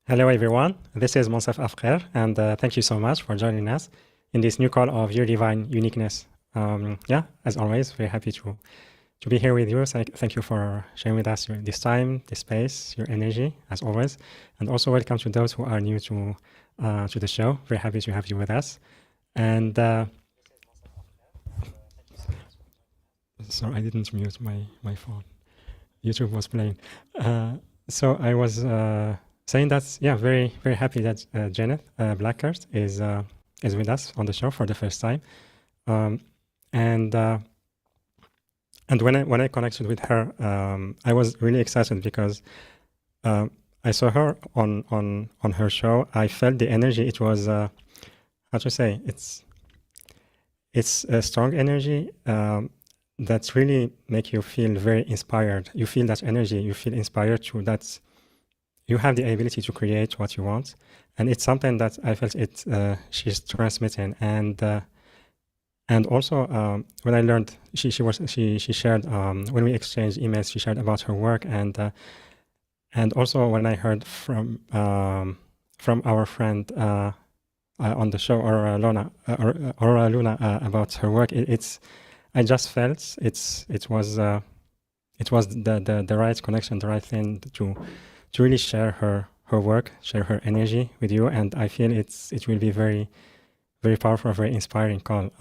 Hello, everyone. This is Monsef Afker, and thank you so much for joining us in this new call of Your Divine Uniqueness. Yeah, as always, very happy to be here with you. Thank you for sharing with us this time, this space, your energy, as always. And also welcome to those who are new to the show. Very happy to have you with us. And sorry, I didn't mute my phone. YouTube was playing. So I was saying that, yeah, very, very happy that Jeneth Blackert is with us on the show for the first time. And when I connected with her, I was really excited because I saw her on her show. I felt the energy. It was how to say, it's a strong energy that really make you feel very inspired. You feel that energy. You feel inspired to that. You have the ability to create what you want, and it's something that I felt she's transmitting. And also when I learned, she shared when we exchanged emails, she shared about her work, and also when I heard from our friend on the show, Aurora Luna, about her work, I just felt it was the right connection, the right thing to really share her work, share her energy with you, and I feel it will be very, very powerful, very inspiring call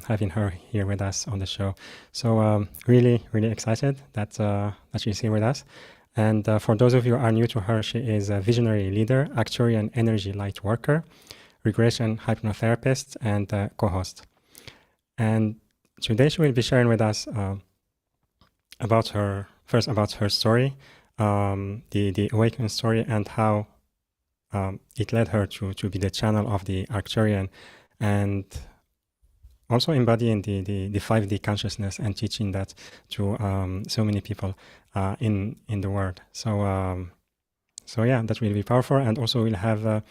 having her here with us on the show. So really, really excited that she's here with us. And for those of you who are new to her, she is a visionary leader, Arcturian energy light worker, regression hypnotherapist, and co-host. And today she will be sharing with us about her story, the awakening story, and how it led her to be the channel of the Arcturian, and also embodying the 5D consciousness and teaching that to so many people in the world. So yeah, that will be powerful. And also we'll have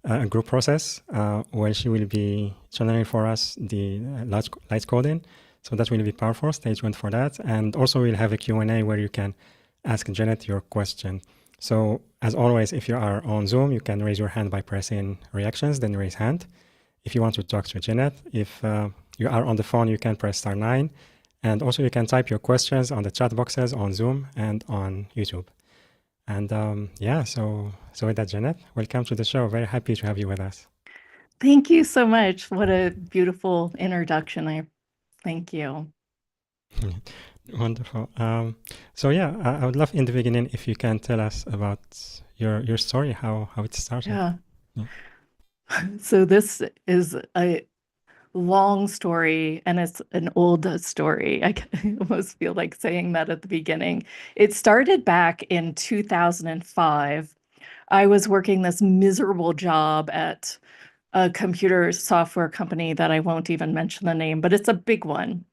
a group process where she will be channeling for us the light coding. So that will be powerful. Stay tuned for that. And also we'll have a Q&A where you can ask Jeneth your question. So as always, if you are on Zoom, you can raise your hand by pressing reactions, then raise hand. If you want to talk to Jeneth, if you are on the phone, you can press *9. And also you can type your questions on the chat boxes on Zoom and on YouTube. And yeah, so with that, Jeneth, welcome to the show. Very happy to have you with us. Thank you so much. What a beautiful introduction. Thank you. Wonderful. So yeah, I would love in the beginning if you can tell us about your story, how it started. Yeah. So this is a long story, and it's an old story. I almost feel like saying that at the beginning. It started back in 2005. I was working this miserable job at a computer software company that I won't even mention the name, but it's a big one.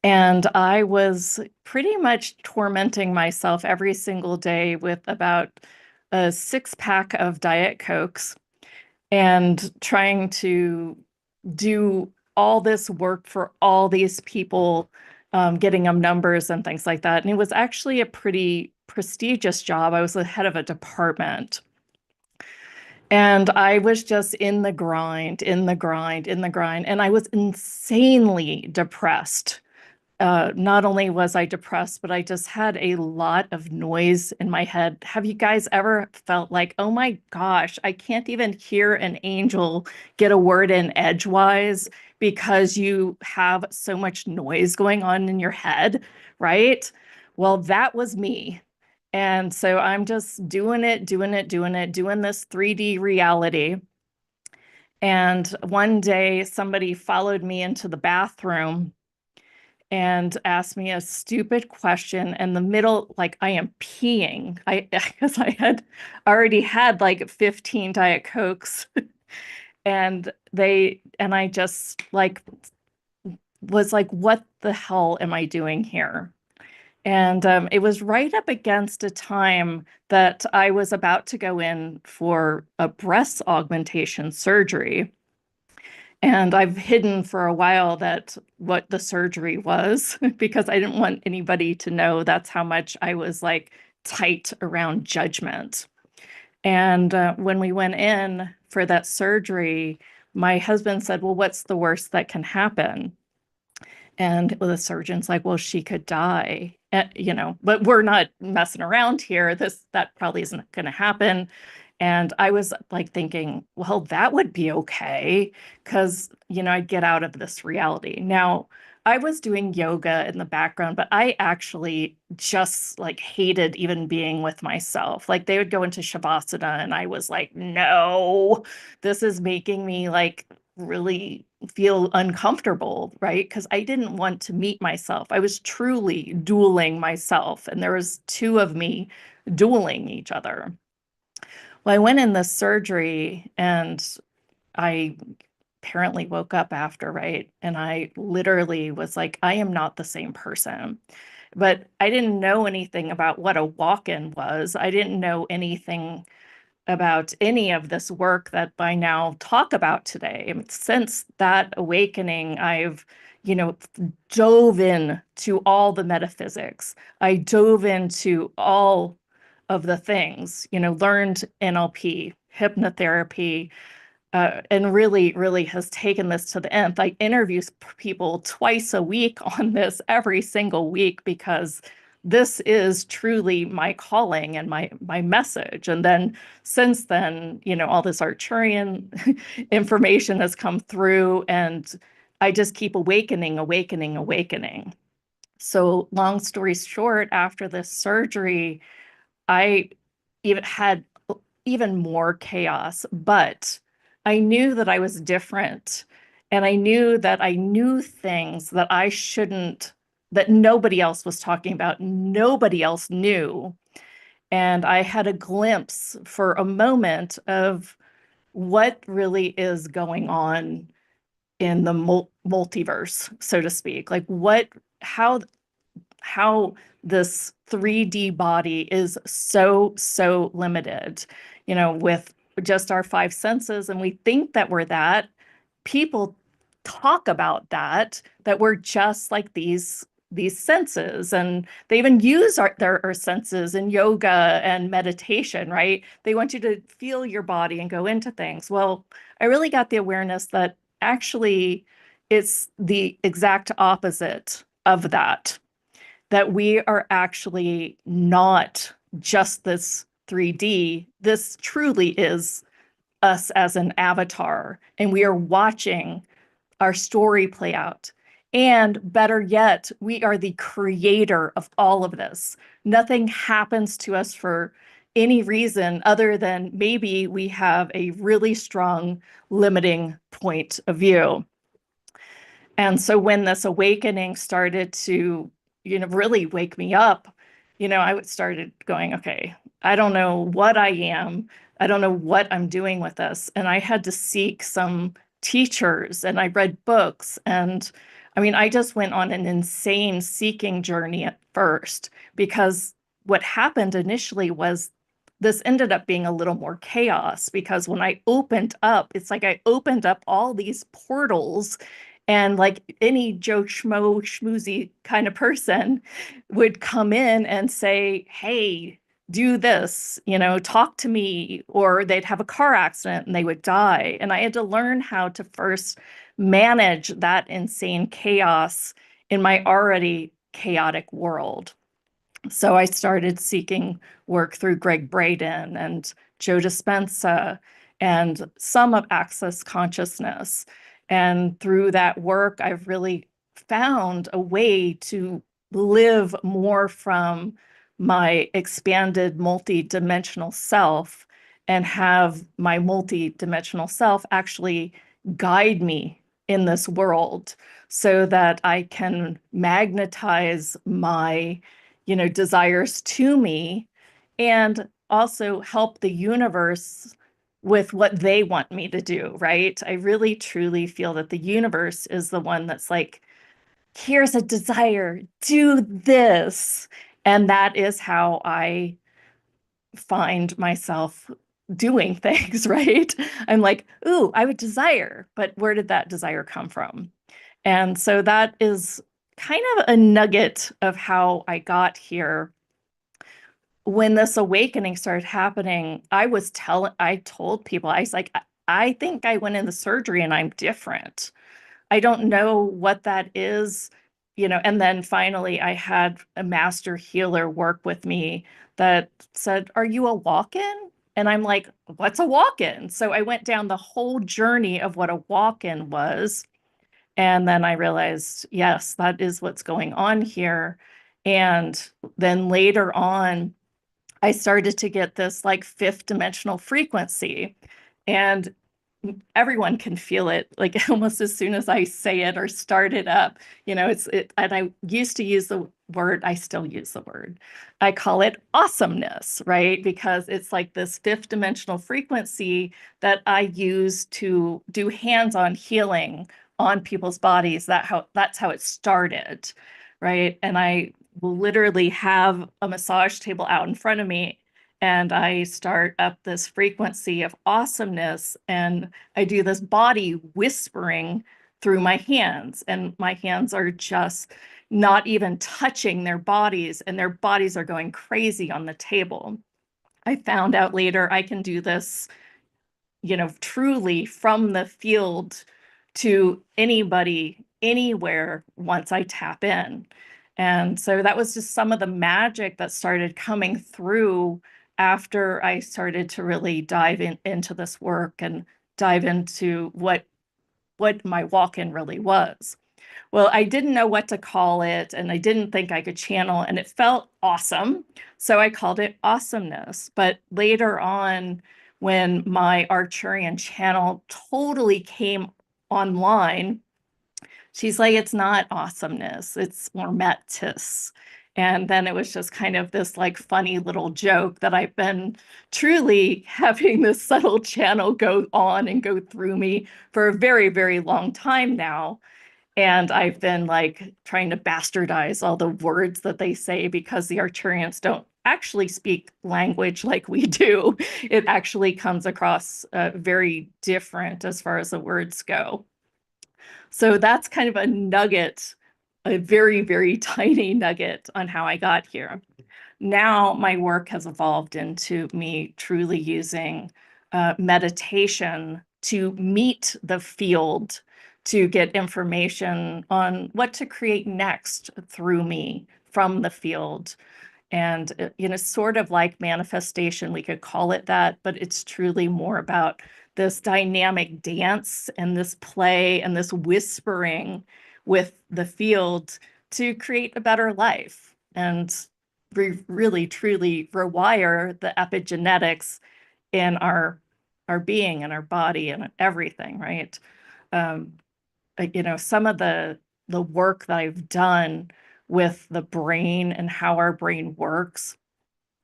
And I was pretty much tormenting myself every single day with about a 6-pack of Diet Cokes and trying to do all this work for all these people, getting them numbers and things like that. And it was actually a pretty prestigious job. I was the head of a department. And I was just in the grind. And I was insanely depressed. Not only was I depressed, but I just had a lot of noise in my head. Have you guys ever felt like, oh my gosh, I can't even hear an angel get a word in edgewise because you have so much noise going on in your head, right? Well, that was me. And so I'm just doing this 3D reality. And one day somebody followed me into the bathroom and asked me a stupid question in the middle, like I am peeing. Because I had already had like 15 Diet Cokes. and I just like was like, what the hell am I doing here? And it was right up against a time that I was about to go in for a breast augmentation surgery. And I've hidden for a while what the surgery was because I didn't want anybody to know. That's how much I was like tight around judgment. And when we went in for that surgery, my husband said, well, what's the worst that can happen? And the surgeon's like, well, she could die. But we're not messing around here. That probably isn't going to happen. And I was like thinking, well, that would be okay because, I'd get out of this reality. Now, I was doing yoga in the background, but I actually just like hated even being with myself. Like they would go into Shavasana and I was like, no, this is making me like really feel uncomfortable, right? Because I didn't want to meet myself. I was truly dueling myself, and there was two of me dueling each other. Well, I went in this surgery and I apparently woke up after, right? And I literally was like, I am not the same person. But I didn't know anything about what a walk-in was. I didn't know anything about any of this work that I now talk about today. I mean, since that awakening, I've, dove in to all the metaphysics. I dove into all of the things, learned NLP, hypnotherapy, and really, really has taken this to the nth. I interview people twice a week on this every single week because this is truly my calling and my message. And then since then, all this Arcturian information has come through, and I just keep awakening, awakening, awakening. So long story short, after this surgery, I even had even more chaos, but I knew that I was different. And I knew that I knew things that I shouldn't, that nobody else was talking about, nobody else knew. And I had a glimpse for a moment of what really is going on in the multiverse, so to speak. Like how this 3D body is so limited, with just our five senses. And we think that we're that. People talk about that we're just like these senses, and they even use our senses in yoga and meditation, right? They want you to feel your body and go into things. Well, I really got the awareness that actually it's the exact opposite of that we are actually not just this 3D. This truly is us as an avatar, and we are watching our story play out. And better yet, we are the creator of all of this. Nothing happens to us for any reason other than maybe we have a really strong limiting point of view. And so when this awakening started to, really wake me up, I started going, okay, I don't know what I am. I don't know what I'm doing with this. And I had to seek some teachers, and I read books. And I mean, I just went on an insane seeking journey at first, because what happened initially was this ended up being a little more chaos, because when I opened up, it's like I opened up all these portals, and like any Joe Schmo schmoozy kind of person would come in and say, hey, do this, talk to me, or they'd have a car accident and they would die. And I had to learn how to first manage that insane chaos in my already chaotic world. So I started seeking work through Greg Braden and Joe Dispenza and some of Access Consciousness. And through that work, I've really found a way to live more from my expanded multi-dimensional self, and have my multi-dimensional self actually guide me in this world so that I can magnetize my desires to me, and also help the universe with what they want me to do, right? I really truly feel that the universe is the one that's like, here's a desire, do this. And that is how I find myself doing things, right? I'm like, ooh, I would desire, but where did that desire come from? And so that is kind of a nugget of how I got here. when this awakening started happening, I told people, I was like, I think I went in the surgery and I'm different. I don't know what that is, and then finally I had a master healer work with me that said, "Are you a walk-in?" And I'm like, "What's a walk-in?" So I went down the whole journey of what a walk-in was. And then I realized, yes, that is what's going on here. And then later on, I started to get this like fifth dimensional frequency. And everyone can feel it like almost as soon as I say it or start it up. And I used to use the word, I still use the word. I call it awesomeness, right? Because it's like this fifth dimensional frequency that I use to do hands-on healing on people's bodies. That's how it started, right? And I will literally have a massage table out in front of me and I start up this frequency of awesomeness, and I do this body whispering through my hands, and my hands are just not even touching their bodies, and their bodies are going crazy on the table. I found out later I can do this, truly from the field to anybody, anywhere once I tap in. And so that was just some of the magic that started coming through after I started to really dive into this work and dive into what my walk-in really was. Well, I didn't know what to call it, and I didn't think I could channel, and it felt awesome. So I called it awesomeness. But later on, when my Arcturian channel totally came online, she's like, it's not awesomeness, it's more metis. And then it was just kind of this like funny little joke that I've been truly having this subtle channel go on and go through me for a very, very long time now. And I've been like trying to bastardize all the words that they say because the Arcturians don't actually speak language like we do. It actually comes across very different as far as the words go. So that's kind of a nugget, a very, very tiny nugget on how I got here. Now my work has evolved into me truly using meditation to meet the field to get information on what to create next through me from the field. And, sort of like manifestation, we could call it that, but it's truly more about this dynamic dance and this play and this whispering with the field to create a better life and really truly rewire the epigenetics in our being and our body and everything, right? Um, some of the work that I've done with the brain and how our brain works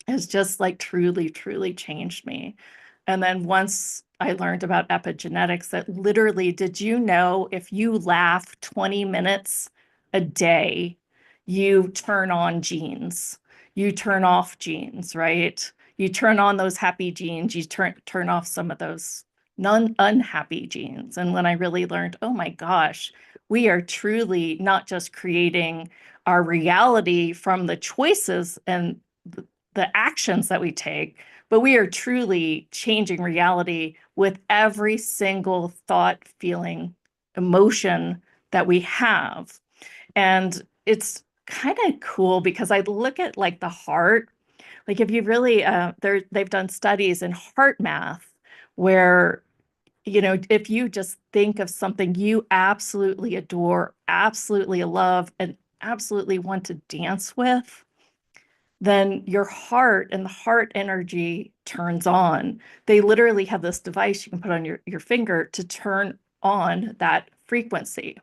has just like truly, truly changed me. And then once I learned about epigenetics, that literally, did you know if you laugh 20 minutes a day, you turn on genes, you turn off genes, right? You turn on those happy genes, you turn off some of those unhappy genes. And when I really learned, oh my gosh, we are truly not just creating our reality from the choices and the actions that we take, but we are truly changing reality with every single thought, feeling, emotion that we have. And it's kind of cool because I look at like the heart, like if you really, they've done studies in heart math where, if you just think of something you absolutely adore, absolutely love, and absolutely want to dance with, then your heart and the heart energy turns on. They literally have this device you can put on your finger to turn on that frequency.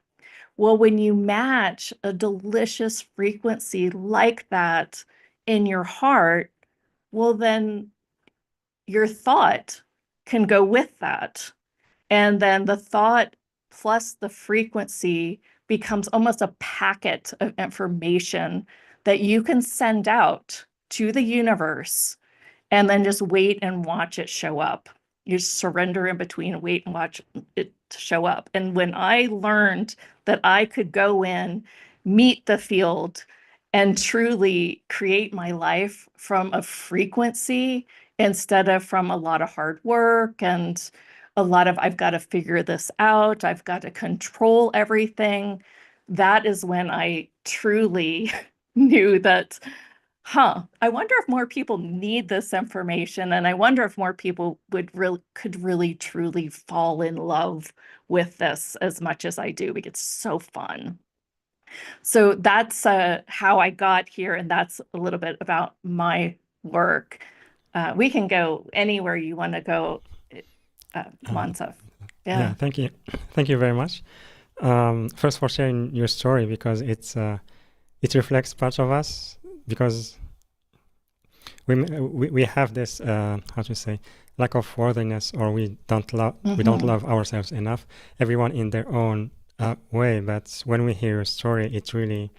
Well, when you match a delicious frequency like that in your heart, well, then your thought can go with that. And then the thought plus the frequency becomes almost a packet of information that you can send out to the universe and then just wait and watch it show up. You surrender in between, wait and watch it show up. And when I learned that I could go in, meet the field, and truly create my life from a frequency instead of from a lot of hard work and a lot of I've got to figure this out, I've got to control everything. That is when I truly knew that, I wonder if more people need this information, and I wonder if more people could really truly fall in love with this as much as I do, because it's so fun. So that's how I got here, and that's a little bit about my work. We can go anywhere you want to go, Mansaf. Yeah, Yeah. thank you. Thank you very much. First for sharing your story, because it reflects parts of us, because we have this how to say, lack of worthiness, or we don't love ourselves enough, everyone in their own way. But when we hear a story, it really,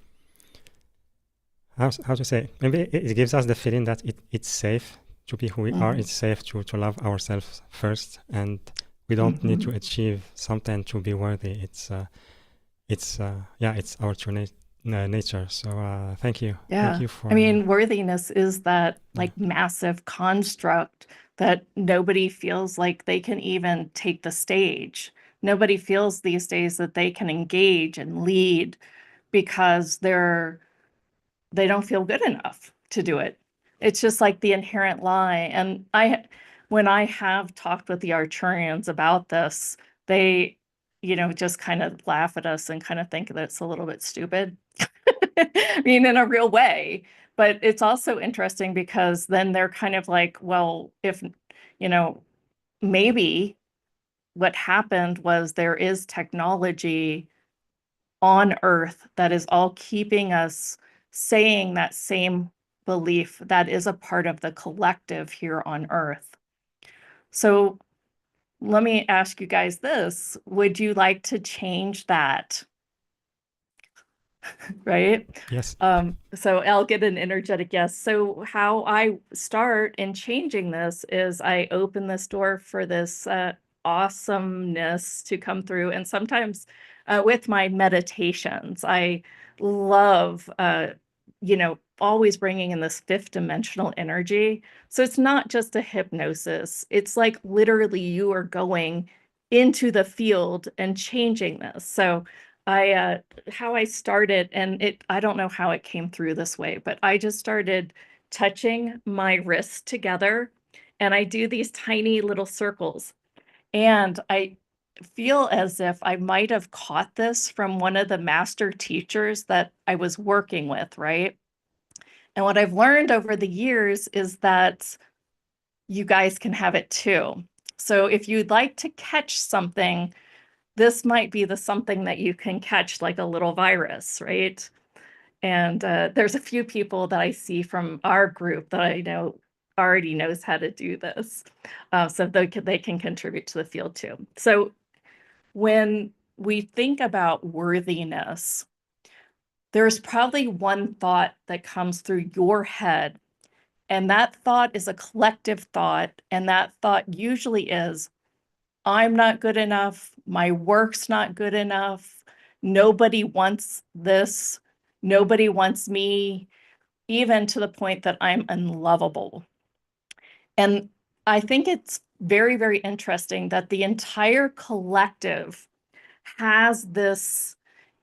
how to say, maybe it gives us the feeling that it's safe to be who we are. It's safe to love ourselves first, and we don't need to achieve something to be worthy. It's our true nature. So thank you. Yeah. Thank you for, I mean, worthiness is that like massive construct that nobody feels like they can even take the stage. Nobody feels these days that they can engage and lead because they don't feel good enough to do it. It's just like the inherent lie. And when I have talked with the Arcturians about this, they, just kind of laugh at us and kind of think that it's a little bit stupid. I mean, in a real way. But it's also interesting because then they're kind of like, well, if, maybe what happened was there is technology on Earth that is all keeping us saying that same belief that is a part of the collective here on Earth. So let me ask you guys this. Would you like to change that? Right? yes. So I'll get an energetic yes. So how I start in changing this is I open this door for this awesomeness to come through. And sometimes with my meditations, I love, always bringing in this fifth dimensional energy. So it's not just a hypnosis. It's like literally you are going into the field and changing this. So how I started, and I don't know how it came through this way, but I just started touching my wrists together, and I do these tiny little circles. And I feel as if I might have caught this from one of the master teachers that I was working with, right? And what I've learned over the years is that you guys can have it too. So if you'd like to catch something, this might be the something that you can catch, like a little virus, right? And there's a few people that I see from our group that I know already knows how to do this. So they can contribute to the field too. So when we think about worthiness, there's probably one thought that comes through your head, and that thought is a collective thought, and that thought usually is, I'm not good enough. My work's not good enough. Nobody wants this. Nobody wants me, even to the point that I'm unlovable. And I think it's very, very interesting that the entire collective has this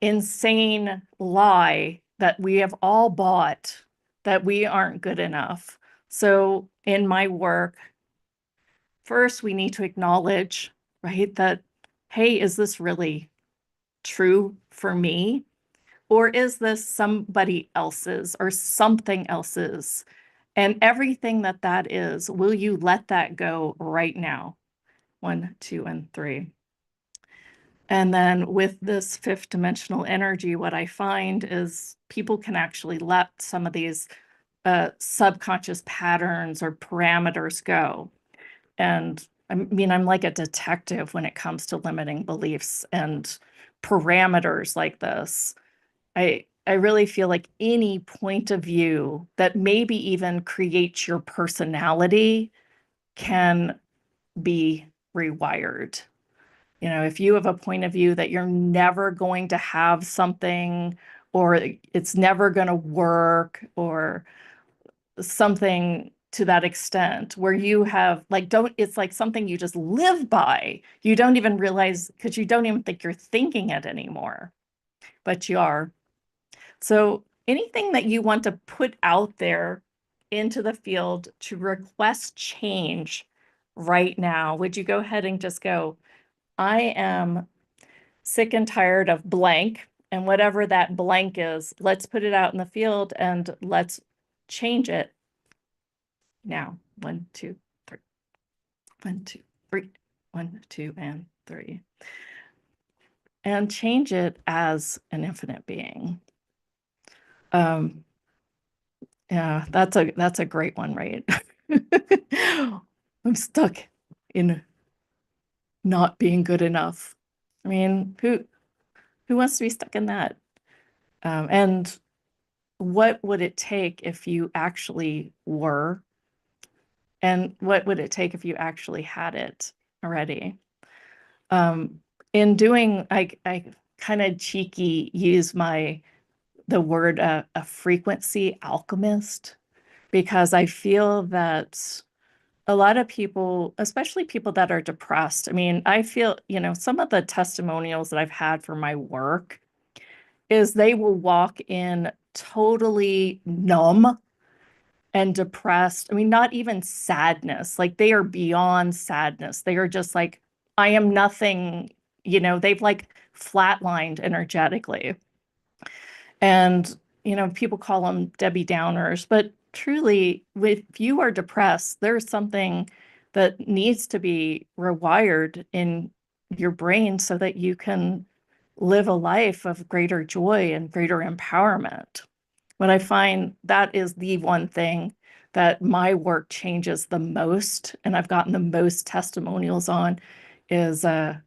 insane lie that we have all bought, that we aren't good enough. So in my work, first, we need to acknowledge, right, that, hey, is this really true for me? Or is this somebody else's or something else's? And everything that is, will you let that go right now? 1, 2, and 3. And then with this fifth dimensional energy, what I find is people can actually let some of these subconscious patterns or parameters go. And I mean, I'm like a detective when it comes to limiting beliefs and parameters like this. I really feel like any point of view that maybe even creates your personality can be rewired. If you have a point of view that you're never going to have something, or it's never going to work, or something to that extent, where you have like, it's like something you just live by. You don't even realize, because you don't even think you're thinking it anymore, but you are. So anything that you want to put out there into the field to request change right now, would you go ahead and just go, I am sick and tired of blank, and whatever that blank is, let's put it out in the field and let's change it now. 1, 2, 3. 1, 2, 3. 1, 2, and 3. And change it as an infinite being. Yeah, that's a great one, right? I'm stuck in not being good enough. I mean, who wants to be stuck in that? And what would it take if you actually were? And what would it take if you actually had it already? In doing, I kind of cheeky use the word a frequency alchemist, because I feel that a lot of people, especially people that are depressed, I mean, I feel, some of the testimonials that I've had for my work is they will walk in totally numb and depressed. I mean, not even sadness, like they are beyond sadness. They are just like, I am nothing, they've like flatlined energetically. And, people call them Debbie Downers, but truly, if you are depressed, there's something that needs to be rewired in your brain so that you can live a life of greater joy and greater empowerment. But I find that is the one thing that my work changes the most, and I've gotten the most testimonials on, is I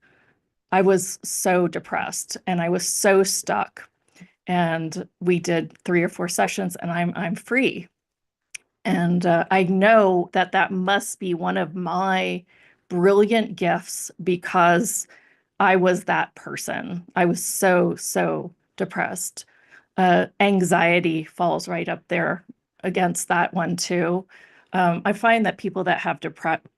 was so depressed and I was so stuck. And we did 3 or 4 sessions, and I'm free. And I know that must be one of my brilliant gifts, because I was that person. I was so depressed. Anxiety falls right up there against that one too. I find that people that have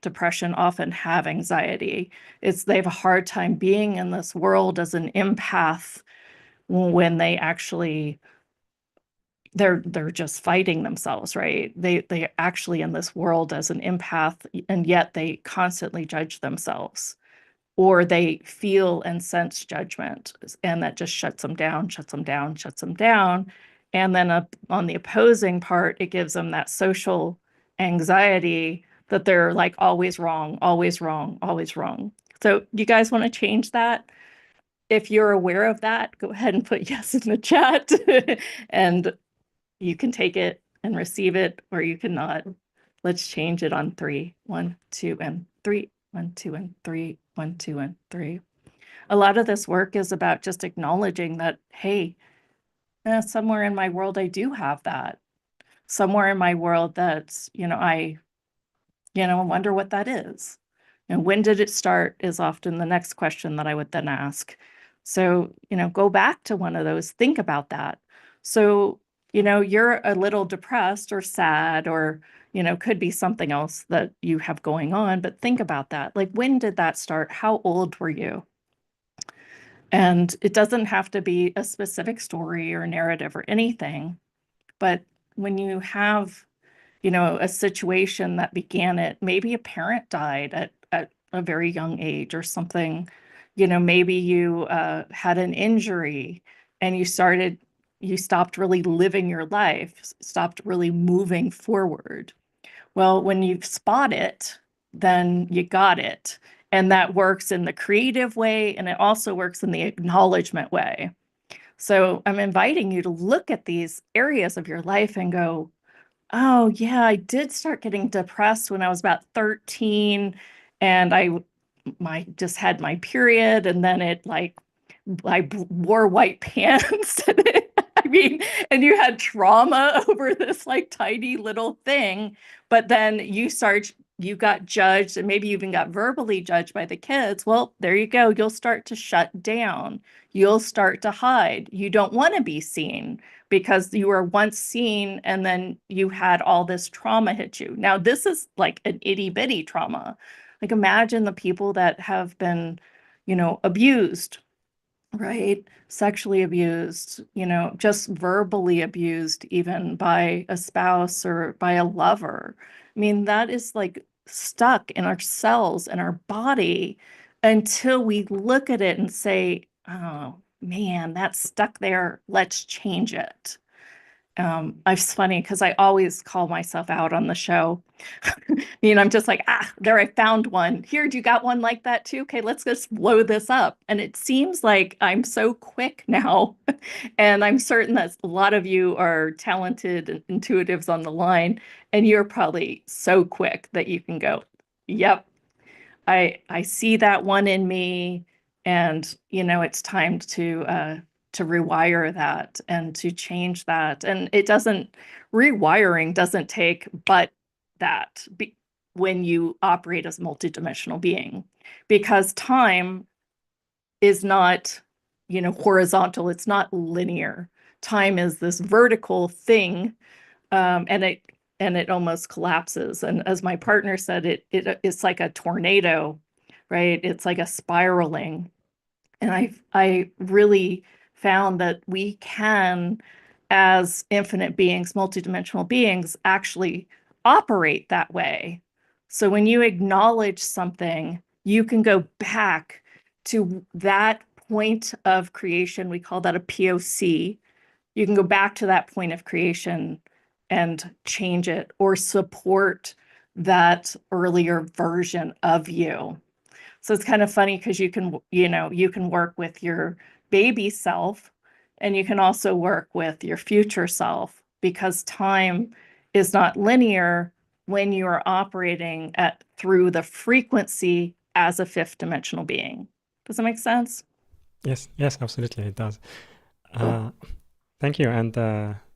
depression often have anxiety. They have a hard time being in this world as an empath, when they actually they're just fighting themselves, right? They actually in this world as an empath, and yet they constantly judge themselves, or they feel and sense judgment, and that just shuts them down, shuts them down, shuts them down. And then on the opposing part, it gives them that social anxiety that they're like always wrong, always wrong, always wrong. So you guys want to change that? If you're aware of that, go ahead and put yes in the chat. And you can take it and receive it, or you cannot. Let's change it on 3. 1, 2, and 3. 1, 2, and 3. 1, 2, and 3. A lot of this work is about just acknowledging that, hey, somewhere in my world, I do have that. Somewhere in my world that's, I wonder what that is. And when did it start is often the next question that I would then ask. So, go back to one of those, think about that. So, you're a little depressed or sad, or, could be something else that you have going on, but think about that. Like, when did that start? How old were you? And it doesn't have to be a specific story or narrative or anything, but when you have, a situation that began it, maybe a parent died at a very young age or something, maybe you had an injury and you stopped really living your life, stopped really moving forward. Well, when you spot it, then you got it. And that works in the creative way, and it also works in the acknowledgement way. So I'm inviting you to look at these areas of your life and go, oh, yeah, I did start getting depressed when I was about 13, and I just had my period, and then I wore white pants. I mean, and you had trauma over this like tiny little thing, but then you start you got judged and maybe you even got verbally judged by the kids, well, there you go. You'll start to shut down. You'll start to hide. You don't want to be seen because you were once seen and then you had all this trauma hit you. Now, this is like an itty bitty trauma. Like imagine the people that have been, abused, right? Sexually abused, just verbally abused, even by a spouse or by a lover. I mean, that is like stuck in our cells and our body until we look at it and say, oh man, that's stuck there. Let's change it. It's funny because I always call myself out on the show. I'm just like, there, I found one. Here, do you got one like that too? Okay, let's just blow this up. And it seems like I'm so quick now. And I'm certain that a lot of you are talented intuitives on the line, and you're probably so quick that you can go, yep, I see that one in me, and it's time to rewire that and to change that. And rewiring doesn't take but that when you operate as a multidimensional being, because time is not, horizontal. It's not linear. Time is this vertical thing, and it almost collapses. And as my partner said, it's like a tornado, right? It's like a spiraling. And I really found that we can, as infinite beings, multidimensional beings, actually operate that way. So when you acknowledge something, you can go back to that point of creation. We call that a POC. You can go back to that point of creation and change it or support that earlier version of you. So it's kind of funny because you can work with your baby self, and you can also work with your future self, because time is not linear when you are operating through the frequency as a fifth dimensional being. Does that make sense? Yes, absolutely, it does. Cool. Thank you. And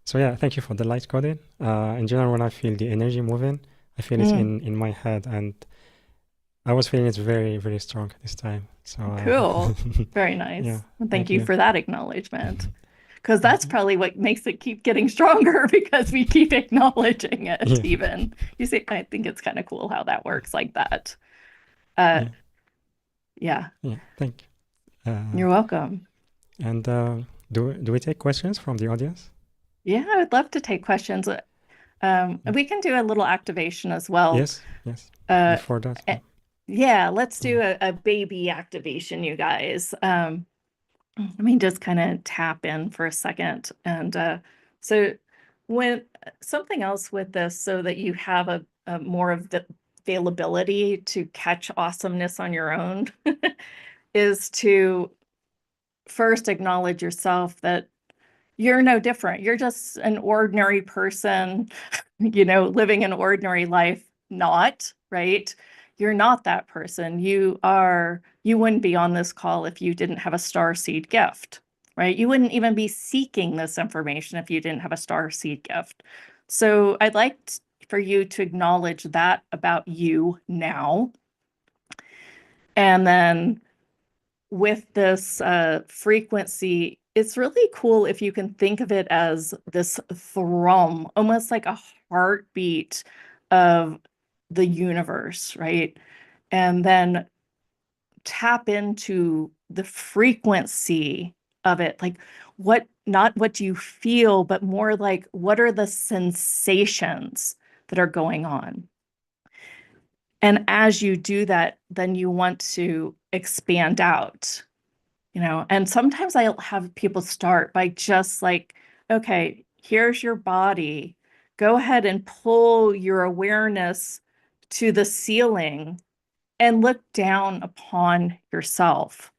so yeah, thank you for the light coding. In general, when I feel the energy moving, I feel it in my head, and I was feeling it very, very strong this time. So Cool. Very nice. yeah, Well, thank thank you you. for that acknowledgement. Because that's probably what makes it keep getting stronger, because we keep acknowledging it. Yeah, Even you see, I think it's kind of cool how that works like that. Uh, yeah, yeah, yeah. Thank you. you're welcome. And do we take questions from the audience? Yeah, I would love to take questions. We can do a little activation as well. Yes. Uh, Before that, eh, yeah, let's do a baby activation, you guys. Let me just kind of tap in for a second. And so when something else with this, so that you have a more of the availability to catch awesomeness on your own, is to first acknowledge yourself that you're no different. You're just an ordinary person, living an ordinary life, not, right? You're not that person. You wouldn't be on this call if you didn't have a star seed gift, right? You wouldn't even be seeking this information if you didn't have a star seed gift. So I'd like for you to acknowledge that about you now. And then with this frequency, it's really cool if you can think of it as this thrum, almost like a heartbeat of the universe, right? And then tap into the frequency of it. Like, not what do you feel, but more like, what are the sensations that are going on? And as you do that, then you want to expand out. And sometimes I'll have people start by just like, okay, here's your body. Go ahead and pull your awareness to the ceiling and look down upon yourself.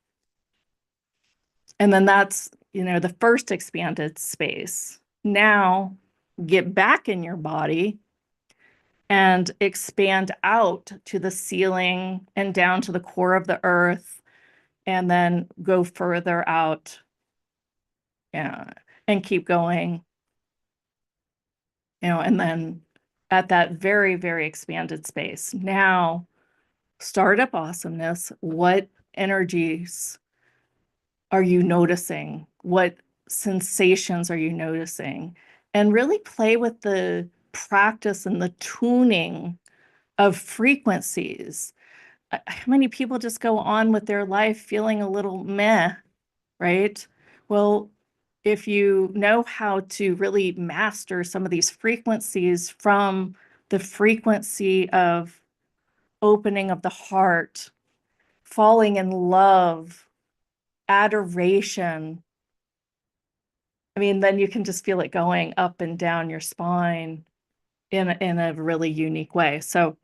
And then that's, the first expanded space. Now get back in your body and expand out to the ceiling and down to the core of the earth, and then go further out. Yeah, and keep going, and then at that very, very expanded space. Now, startup awesomeness, what energies are you noticing? What sensations are you noticing? And really play with the practice and the tuning of frequencies. How many people just go on with their life feeling a little meh, right? Well, if you know how to really master some of these frequencies, from the frequency of opening of the heart, falling in love, adoration, I mean, then you can just feel it going up and down your spine in a really unique way. So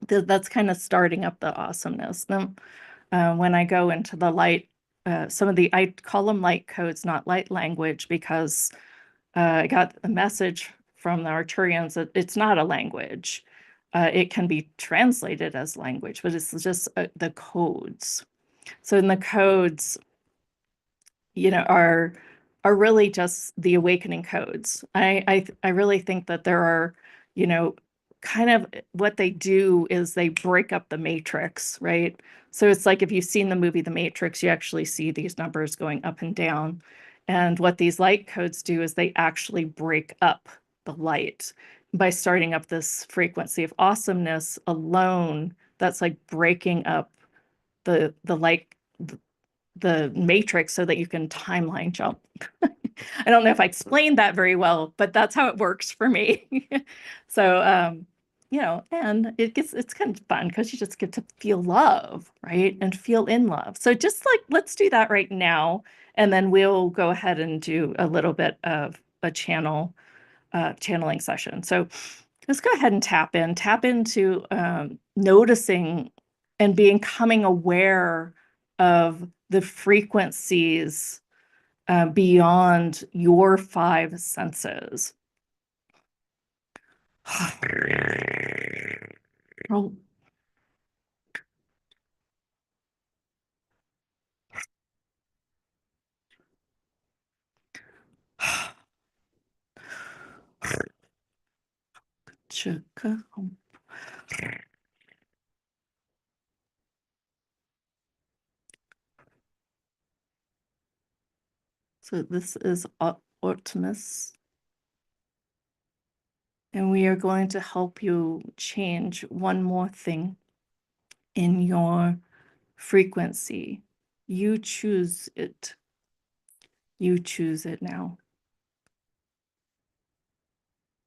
that's kind of starting up the awesomeness. Then when I go into the light, some of the, I call them light codes, not light language, because I got a message from the Arcturians that it's not a language. It can be translated as language, but it's just the codes. So in the codes, are really just the awakening codes. I really think that there are, kind of what they do is they break up the matrix, right? So it's like if you've seen the movie The Matrix, you actually see these numbers going up and down. And what these light codes do is they actually break up the light by starting up this frequency of awesomeness alone. That's like breaking up the light, the matrix, so that you can timeline jump. I don't know if I explained that very well, but that's how it works for me. So, and it's kind of fun because you just get to feel love, right? And feel in love. So just like, let's do that right now. And then we'll go ahead and do a little bit of a channeling session. So let's go ahead and tap into noticing and becoming aware of the frequencies beyond your five senses. Oh. So this is Optimus, and we are going to help you change one more thing in your frequency. You choose it. You choose it now.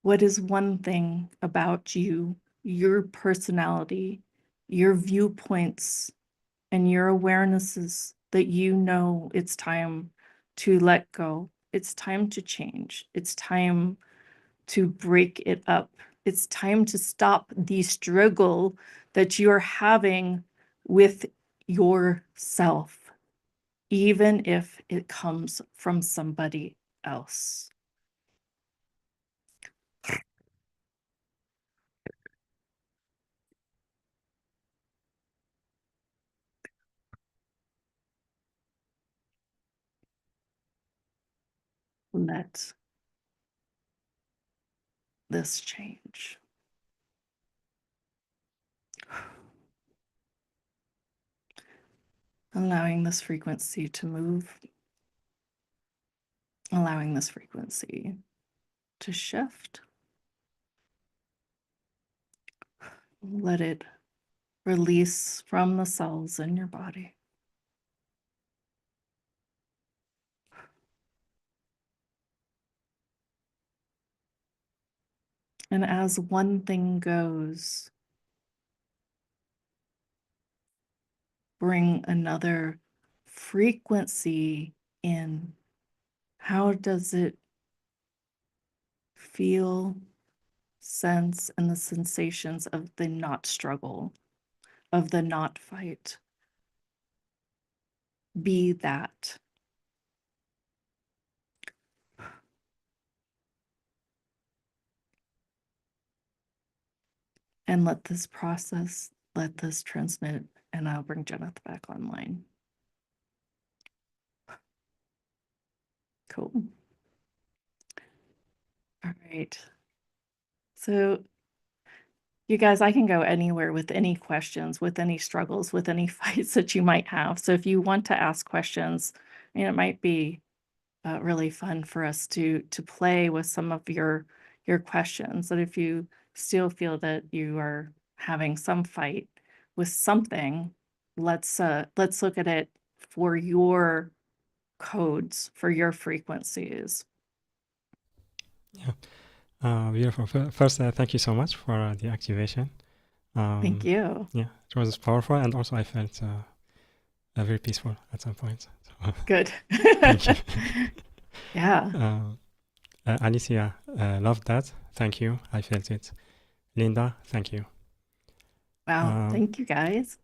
What is one thing about you, your personality, your viewpoints, and your awarenesses that you know it's time to let go? It's time to change. It's time to break it up. It's time to stop the struggle that you're having with yourself, even if it comes from somebody else. Let this change. Allowing this frequency to move, allowing this frequency to shift. Let it release from the cells in your body. And as one thing goes, bring another frequency in. How does it feel, sense, and the sensations of the not struggle, of the not fight? Be that. And let this process, let this transmit, and I'll bring Jeneth back online. Cool. All right. So You guys, I can go anywhere with any questions, with any struggles, with any fights that you might have. So if you want to ask questions, it might be really fun for us to play with some of your questions. And if you still feel that you are having some fight with something, let's look at it for your codes, for your frequencies. Yeah, beautiful. First, thank you so much for the activation. Thank you. Yeah, it was powerful, and also I felt very peaceful at some point. So, Good. thank you. Yeah. Alicia, loved that. Thank you. I felt it. Linda, thank you. Wow. Thank you, guys.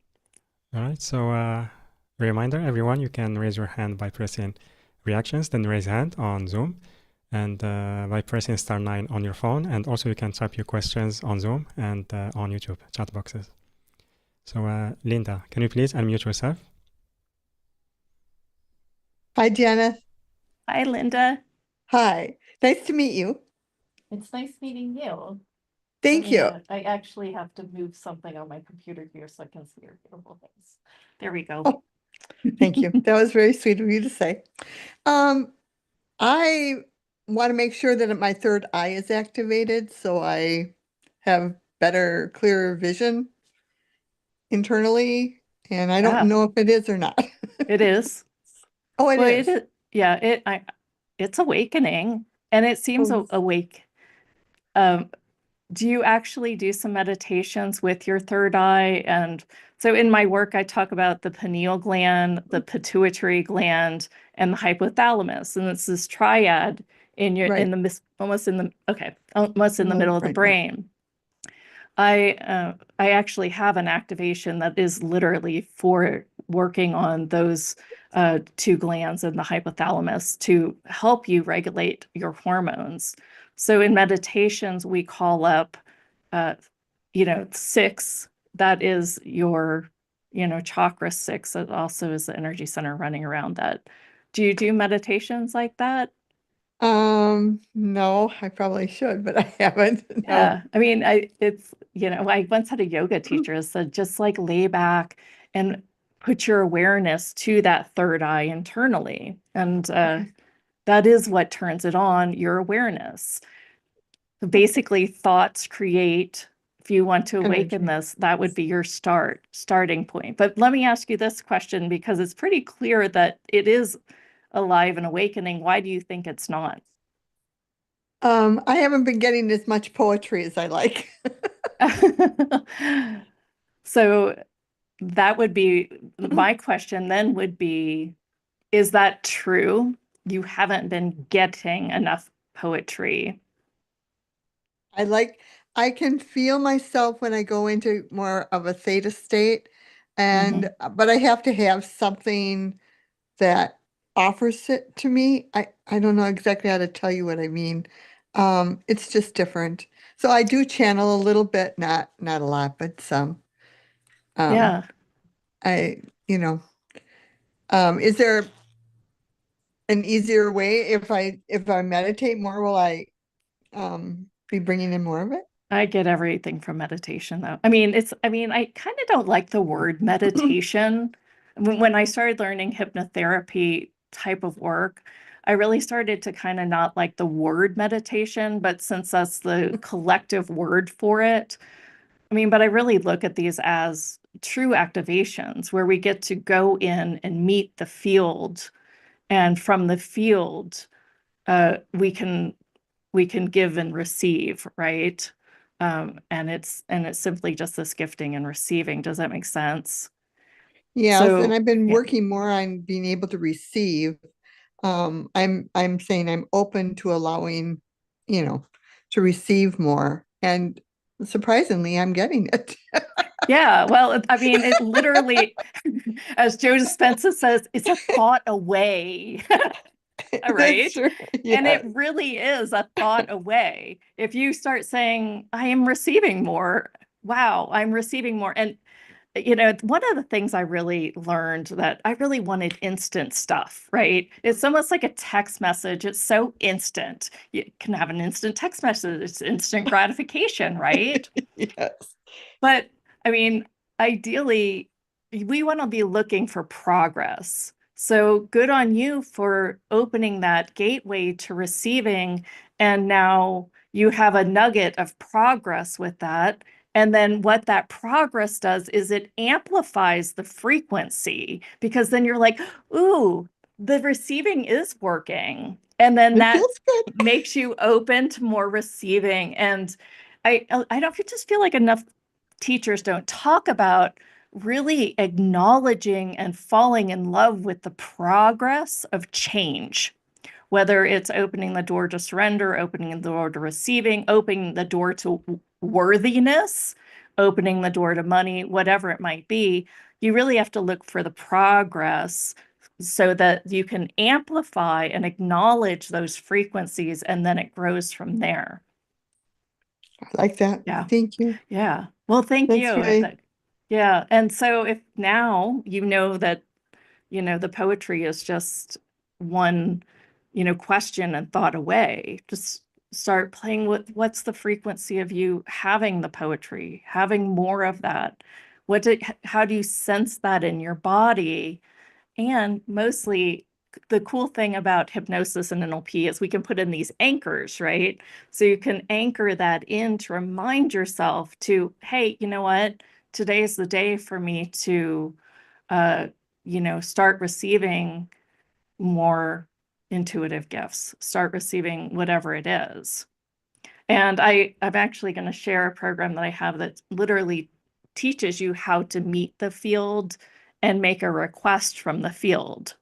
All right. So, reminder, everyone, you can raise your hand by pressing reactions, then raise hand on Zoom, and by pressing *9 on your phone. And also, you can type your questions on Zoom and on YouTube chat boxes. So, Linda, can you please unmute yourself? Hi, Jeneth. Hi, Linda. Hi. Nice to meet you. It's nice meeting you. Thank you. I actually have to move something on my computer here so I can see your beautiful face. There we go. Oh, thank you. That was very sweet of you to say. I want to make sure that my third eye is activated so I have better, clearer vision internally. And I don't know if it is or not. It is. Oh, it is. Yeah, it's awakening, and it seems awake. Do you actually do some meditations with your third eye? And so in my work, I talk about the pineal gland, the pituitary gland, and the hypothalamus, and it's this triad in your almost in the middle of the brain. I actually have an activation that is literally for working on those two glands in the hypothalamus to help you regulate your hormones. So in meditations, we call up, 6. That is your, chakra 6. It also is the energy center running around that. Do you do meditations like that? No, I probably should, but I haven't. No. Yeah, I mean, I once had a yoga teacher that said, just like lay back and put your awareness to that third eye internally. And that is what turns it on, your awareness. Basically, thoughts create, if you want to awaken this, that would be your starting point. But let me ask you this question, because it's pretty clear that it is alive and awakening. Why do you think it's not? I haven't been getting as much poetry as I like. So that would be my question then would be, is that true? You haven't been getting enough poetry. I can feel myself when I go into more of a theta state, and but I have to have something that offers it to me. I don't know exactly how to tell you what I mean. It's just different. So I do channel a little bit, not a lot, but some. Yeah. Is there an easier way if I meditate more, will I be bringing in more of it? I get everything from meditation, though. I mean, I kind of don't like the word meditation. When I started learning hypnotherapy type of work, I really started to kind of not like the word meditation, but since that's the collective word for it, but I really look at these as true activations where we get to go in and meet the field. And from the field, we can give and receive, right? And it's simply just this gifting and receiving. Does that make sense? Yes, and I've been working more on being able to receive. I'm saying I'm open to allowing, to receive more. And surprisingly, I'm getting it. Yeah, well, it literally, as Joe Dispenza says, it's a thought away. Right? Yeah. And it really is a thought away. If you start saying, I am receiving more, wow, I'm receiving more. And one of the things I really learned that I really wanted instant stuff, right? It's almost like a text message. It's so instant. You can have an instant text message. It's instant gratification, right? Yes. But I mean, ideally, we want to be looking for progress. So good on you for opening that gateway to receiving. And now you have a nugget of progress with that. And then what that progress does is it amplifies the frequency, because then you're like, ooh, the receiving is working. And then It that feels good. makes you open to more receiving. And I don't just feel like enough teachers don't talk about really acknowledging and falling in love with the progress of change, whether it's opening the door to surrender, opening the door to receiving, opening the door to worthiness, opening the door to money, whatever it might be. You really have to look for the progress so that you can amplify and acknowledge those frequencies, and then it grows from there. I like that. Yeah. Thank you. Yeah. Well, thank That's you. right. Yeah. And so if now you know that, the poetry is just one, question and thought away, just start playing with what's the frequency of you having the poetry, having more of that. How do you sense that in your body? And mostly, the cool thing about hypnosis and NLP is we can put in these anchors, right? So you can anchor that in to remind yourself to, hey, you know what? Today is the day for me to, uh, start receiving more intuitive gifts, start receiving whatever it is. And I'm actually going to share a program that I have that literally teaches you how to meet the field and make a request from the field.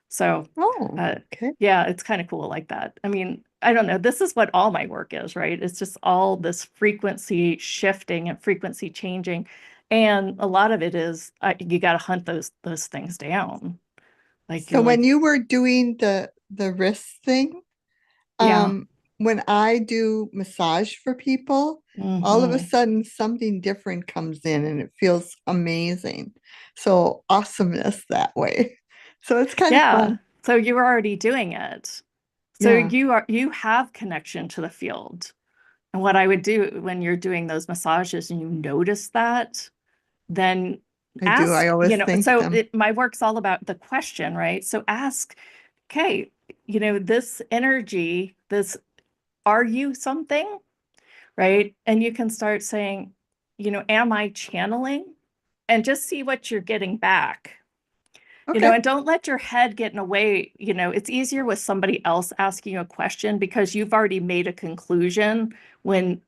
So, Oh, okay. yeah, it's kind of cool like that. I mean, I don't know. This is what all my work is, right? It's just all this frequency shifting and frequency changing. And a lot of it is you got to hunt those things down. Like So you're when like, you were doing the wrist thing, yeah. when I do massage for people, all of a Mhm. sudden something different comes in and it feels amazing. So awesomeness that way. So it's kind of Yeah. fun. So you were already doing it. So Yeah, you have connection to the field. And what I would do when you're doing those massages and you notice that, then I do. I ask, always thank so them. my work's all about the question, right? So ask, okay, this energy, are you something, right? And you can start saying, am I channeling? And just see what you're getting back. Okay. And don't let your head get in the way. It's easier with somebody else asking you a question because you've already made a conclusion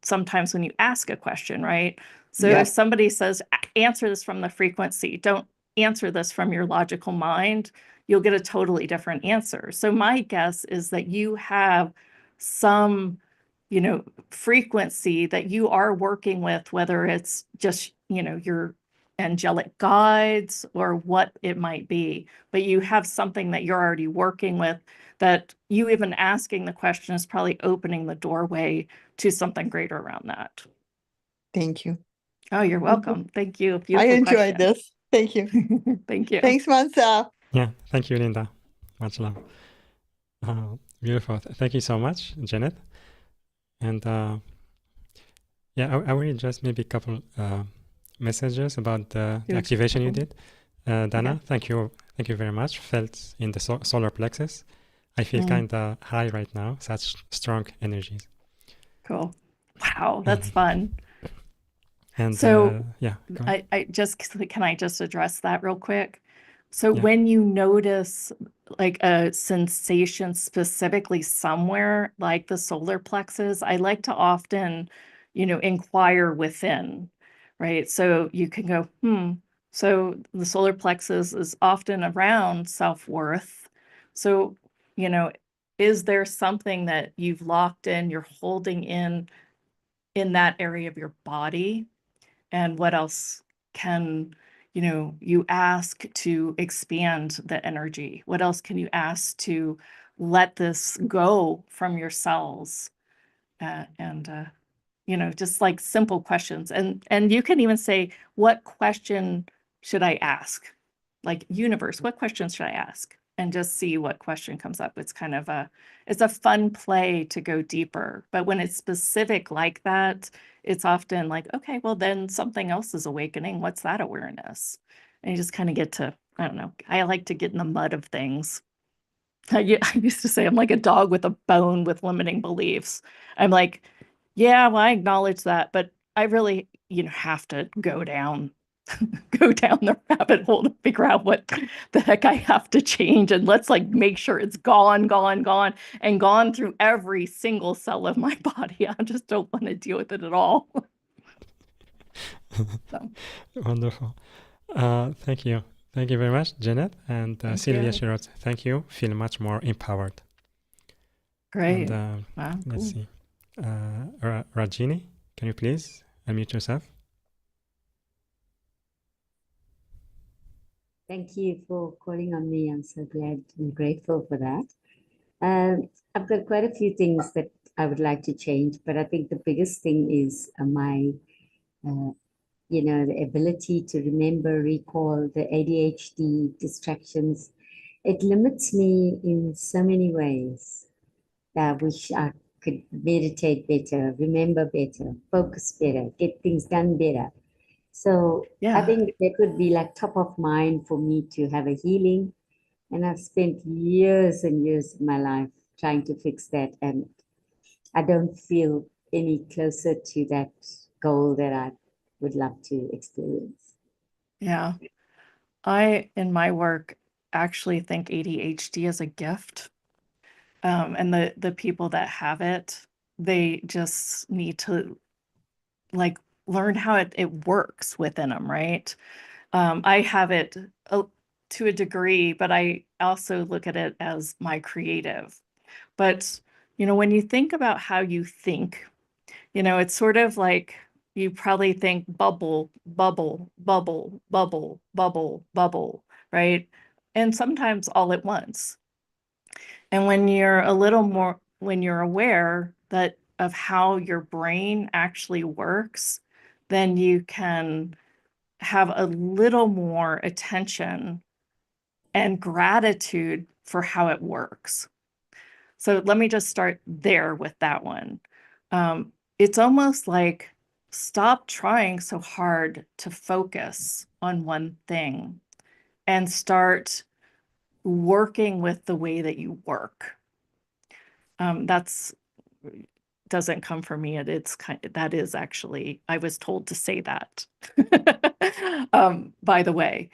sometimes when you ask a question, right? So if Yep. somebody says, answer this from the frequency, don't answer this from your logical mind, you'll get a totally different answer. So my guess is that you have some, frequency that you are working with, whether it's just, your angelic guides or what it might be, but you have something that you're already working with, that you even asking the question is probably opening the doorway to something greater around that. Thank you. Oh, you're Thank you. welcome. Thank you. I Beautiful enjoyed question. this. Thank you. Thank you. Thanks, Monsa. Yeah, thank you, Linda. Much love. Beautiful. Thank you so much, Jeneth. And yeah, I will just maybe a couple messages about the activation you did. Dana, thank you very much. Felt in the solar plexus. I feel kind of high right now. Such strong energies. Cool. Wow, that's fun. And so yeah, can I just address that real quick? So Yeah. when you notice like a sensation specifically somewhere like the solar plexus, I like to often, inquire within, right? So you can go, so the solar plexus is often around self-worth. So, is there something that you've locked in, you're holding in that area of your body? And what else can, you ask to expand the energy? What else can you ask to let this go from your cells? And just like simple questions. And you can even say, what question should I ask? Like, universe, what questions should I ask? And just see what question comes up. It's kind of it's a fun play to go deeper. But when it's specific like that, it's often like, okay, well, then something else is awakening. What's that awareness? And you just kind of get to, I don't know, I like to get in the mud of things. I used to say I'm like a dog with a bone with limiting beliefs. I'm like, yeah, well, I acknowledge that, but I really, have to go down the rabbit hole to figure out what the heck I have to change. And let's like make sure it's gone, and gone through every single cell of my body. I just don't want to deal with it at all. So. Wonderful. Thank you. Thank you very much, Jeneth. And Sylvia, she wrote, thank you. Feel much more empowered. Great. And, wow. Let's see. Rajini, can you please unmute yourself? Thank you for calling on me. I'm so glad and grateful for that. I've got quite a few things that I would like to change, but I think the biggest thing is my the ability to remember, recall, the ADHD distractions. It limits me in so many ways that I wish I could meditate better, remember better, focus better, get things done better. So I think that would be like top of mind for me to have a healing. And I've spent years and years of my life trying to fix that. And I don't feel any closer to that goal that I would love to experience. Yeah. I, in my work, actually think ADHD is a gift. And the people that have it, they just need to like learn how it works within them, right? I have it to a degree, but I also look at it as my creative. But, when you think about how you think, it's sort of like you probably think bubble, bubble, bubble, bubble, bubble, bubble, right? And sometimes all at once. And when you're when you're aware that of how your brain actually works, then you can have a little more attention and gratitude for how it works. So let me just start there with that one. It's almost like stop trying so hard to focus on one thing and start working with the way that you work. That's doesn't come from me. That is actually, I was told to say that. By the way,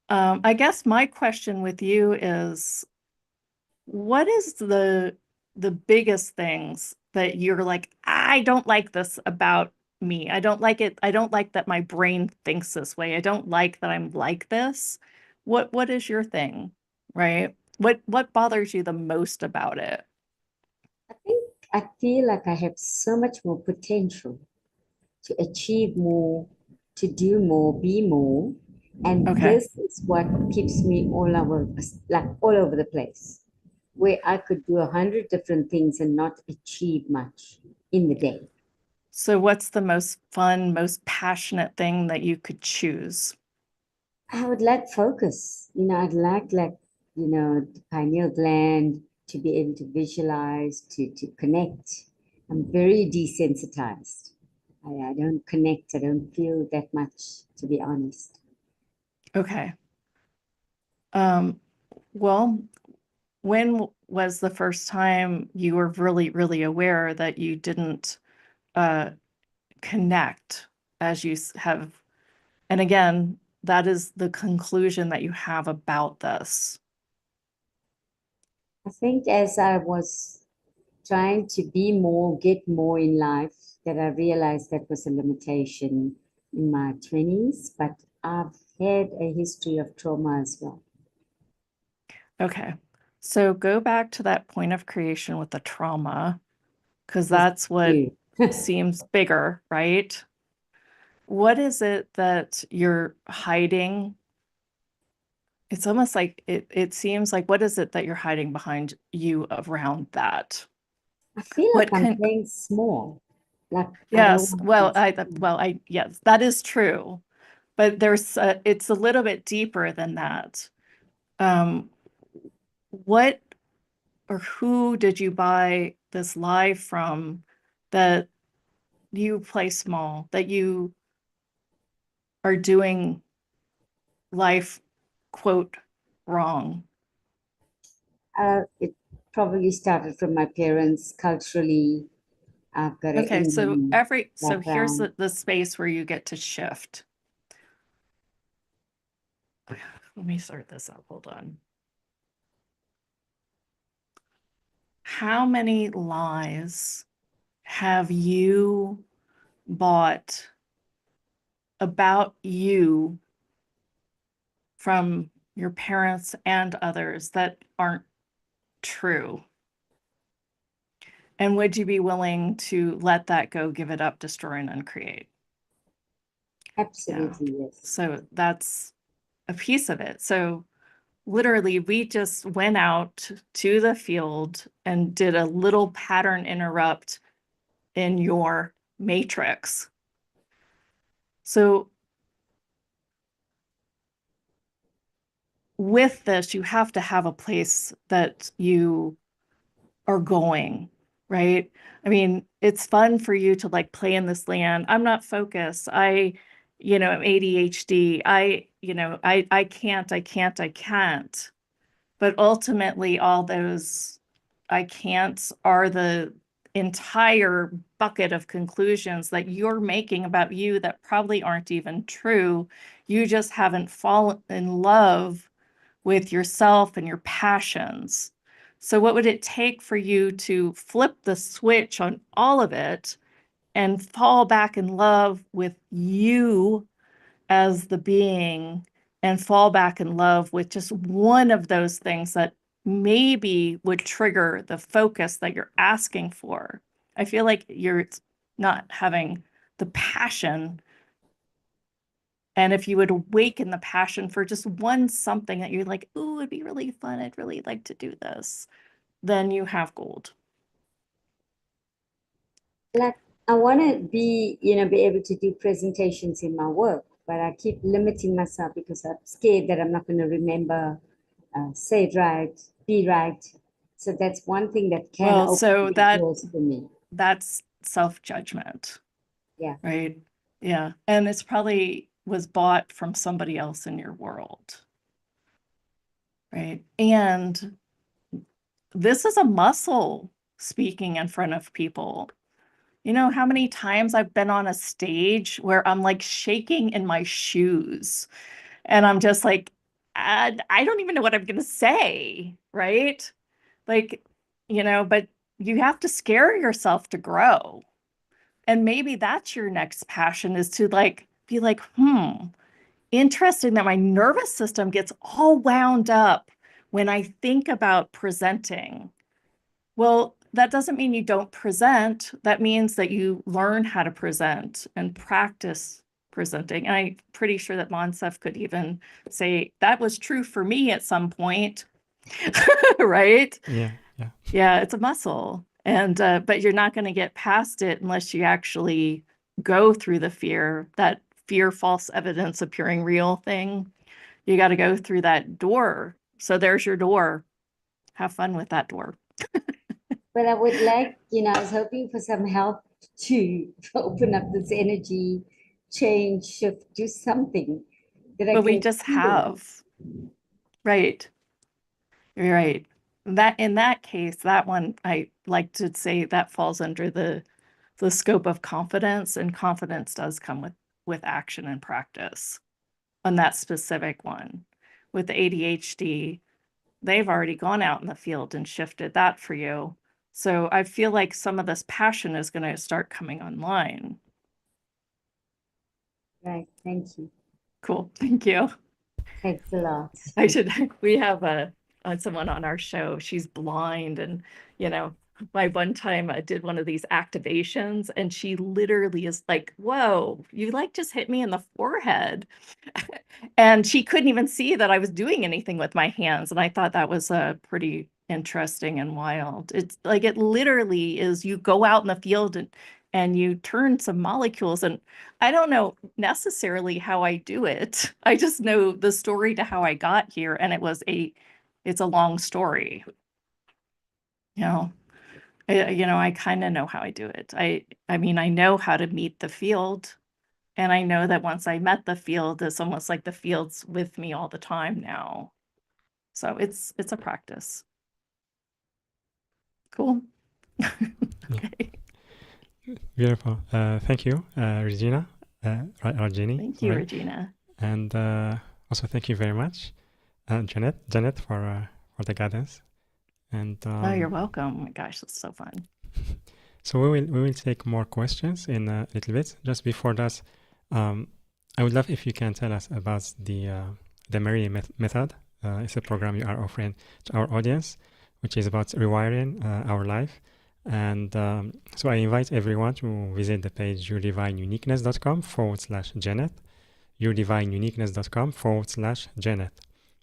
I guess my question with you is, what is the biggest things that you're like, I don't like this about me. I don't like it. I don't like that my brain thinks this way. I don't like that I'm like this. What is your thing, right? What bothers you the most about it? I feel like I have so much more potential to achieve more, to do more, be more. And this is what keeps me all over the place, where I could do 100 different things and not achieve much in the day. So what's the most fun, most passionate thing that you could choose? I would like focus. I'd like the pineal gland to be able to visualize, to connect. I'm very desensitized. I don't connect. I don't feel that much, to be honest. Okay. Well, when was the first time you were really, really aware that you didn't connect as you have? And again, that is the conclusion that you have about this. I think as I was trying to be more, get more in life, that I realized that was a limitation in my 20s, but I've had a history of trauma as well. Okay. So go back to that point of creation with the trauma, because that's what seems bigger, right? What is it that you're hiding? It's almost like it seems like, what is it that you're hiding behind you around that? I feel like I'm playing small. Like, I don't Yes. want Yes, that is true. But it's a little bit deeper than that. What or who did you buy this lie from that you play small, that you are doing life, quote, wrong? it probably started from my parents culturally. I've got an Okay, so Indian here's background. the space where you get to shift. Let me start this up. Hold on. How many lies have you bought about you from your parents and others that aren't true? And would you be willing to let that go, give it up, destroy, and uncreate? Absolutely, yes. So that's a piece of it. So literally, we just went out to the field and did a little pattern interrupt in your matrix. So with this, you have to have a place that you are going, right? I mean, it's fun for you to like play in this land. I'm not focused. I'm ADHD. I can't. But ultimately, all those I can'ts are the entire bucket of conclusions that you're making about you that probably aren't even true. You just haven't fallen in love with yourself and your passions. So, what would it take for you to flip the switch on all of it and fall back in love with you as the being and fall back in love with just one of those things that maybe would trigger the focus that you're asking for? I feel like you're not having the passion. And if you would awaken the passion for just one something that you're like, ooh, it'd be really fun, I'd really like to do this, then you have gold. Like, I want to be able to do presentations in my work, but I keep limiting myself because I'm scared that I'm not going to remember, say it right, be right. So that's one thing that can Well, open so big doors for me. that's self-judgment, Yeah. right? Yeah. And it's probably was bought from somebody else in your world, right? And this is a muscle, speaking in front of people. You know how many times I've been on a stage where I'm like shaking in my shoes and I'm just like, I don't even know what I'm going to say, right? Like, but you have to scare yourself to grow. And maybe that's your next passion, is to like be like, interesting that my nervous system gets all wound up when I think about presenting. Well, that doesn't mean you don't present. That means that you learn how to present and practice presenting. And I'm pretty sure that Monsef could even say that was true for me at some point, right? Yeah. Yeah, it's a muscle. And but you're not going to get past it unless you actually go through the fear, that fear, false evidence appearing real thing. You got to go through that door. So there's your door. Have fun with that door. But I would like, I was hoping for some help to open up this energy, change, shift, do something that I But we can just feel. have. Right. You're right. That in that case, that one I like to say that falls under the scope of confidence, and confidence does come with action and practice on that specific one. With the ADHD, they've already gone out in the field and shifted that for you. So I feel like some of this passion is going to start coming online. Right. Thank you. Cool. Thank you. Thanks a lot. We have someone on our show. She's blind, and my one time I did one of these activations, and she literally is like, whoa, you like just hit me in the forehead. And she couldn't even see that I was doing anything with my hands. And I thought that was pretty interesting and wild. It's like, it literally is, you go out in the field and and you turn some molecules, and I don't know necessarily how I do it. I just know the story to how I got here, and it's a long story. You know, I kind of know how I do it. I mean, I know how to meet the field, and I know that once I met the field, it's almost like the field's with me all the time now. So it's a practice. Cool. Okay. Beautiful. Thank you, Regina, Rajini. Thank you, Regina. And also thank you very much, Jeneth, for the guidance. And Oh, you're welcome. Oh my gosh, that's so fun. So we will take more questions in a little bit. Just before that, I would love if you can tell us about the Mary method. It's a program you are offering to our audience, which is about rewiring our life. And so I invite everyone to visit the page yourdivineuniqueness.com/Jeneth, yourdivineuniqueness.com/Jeneth,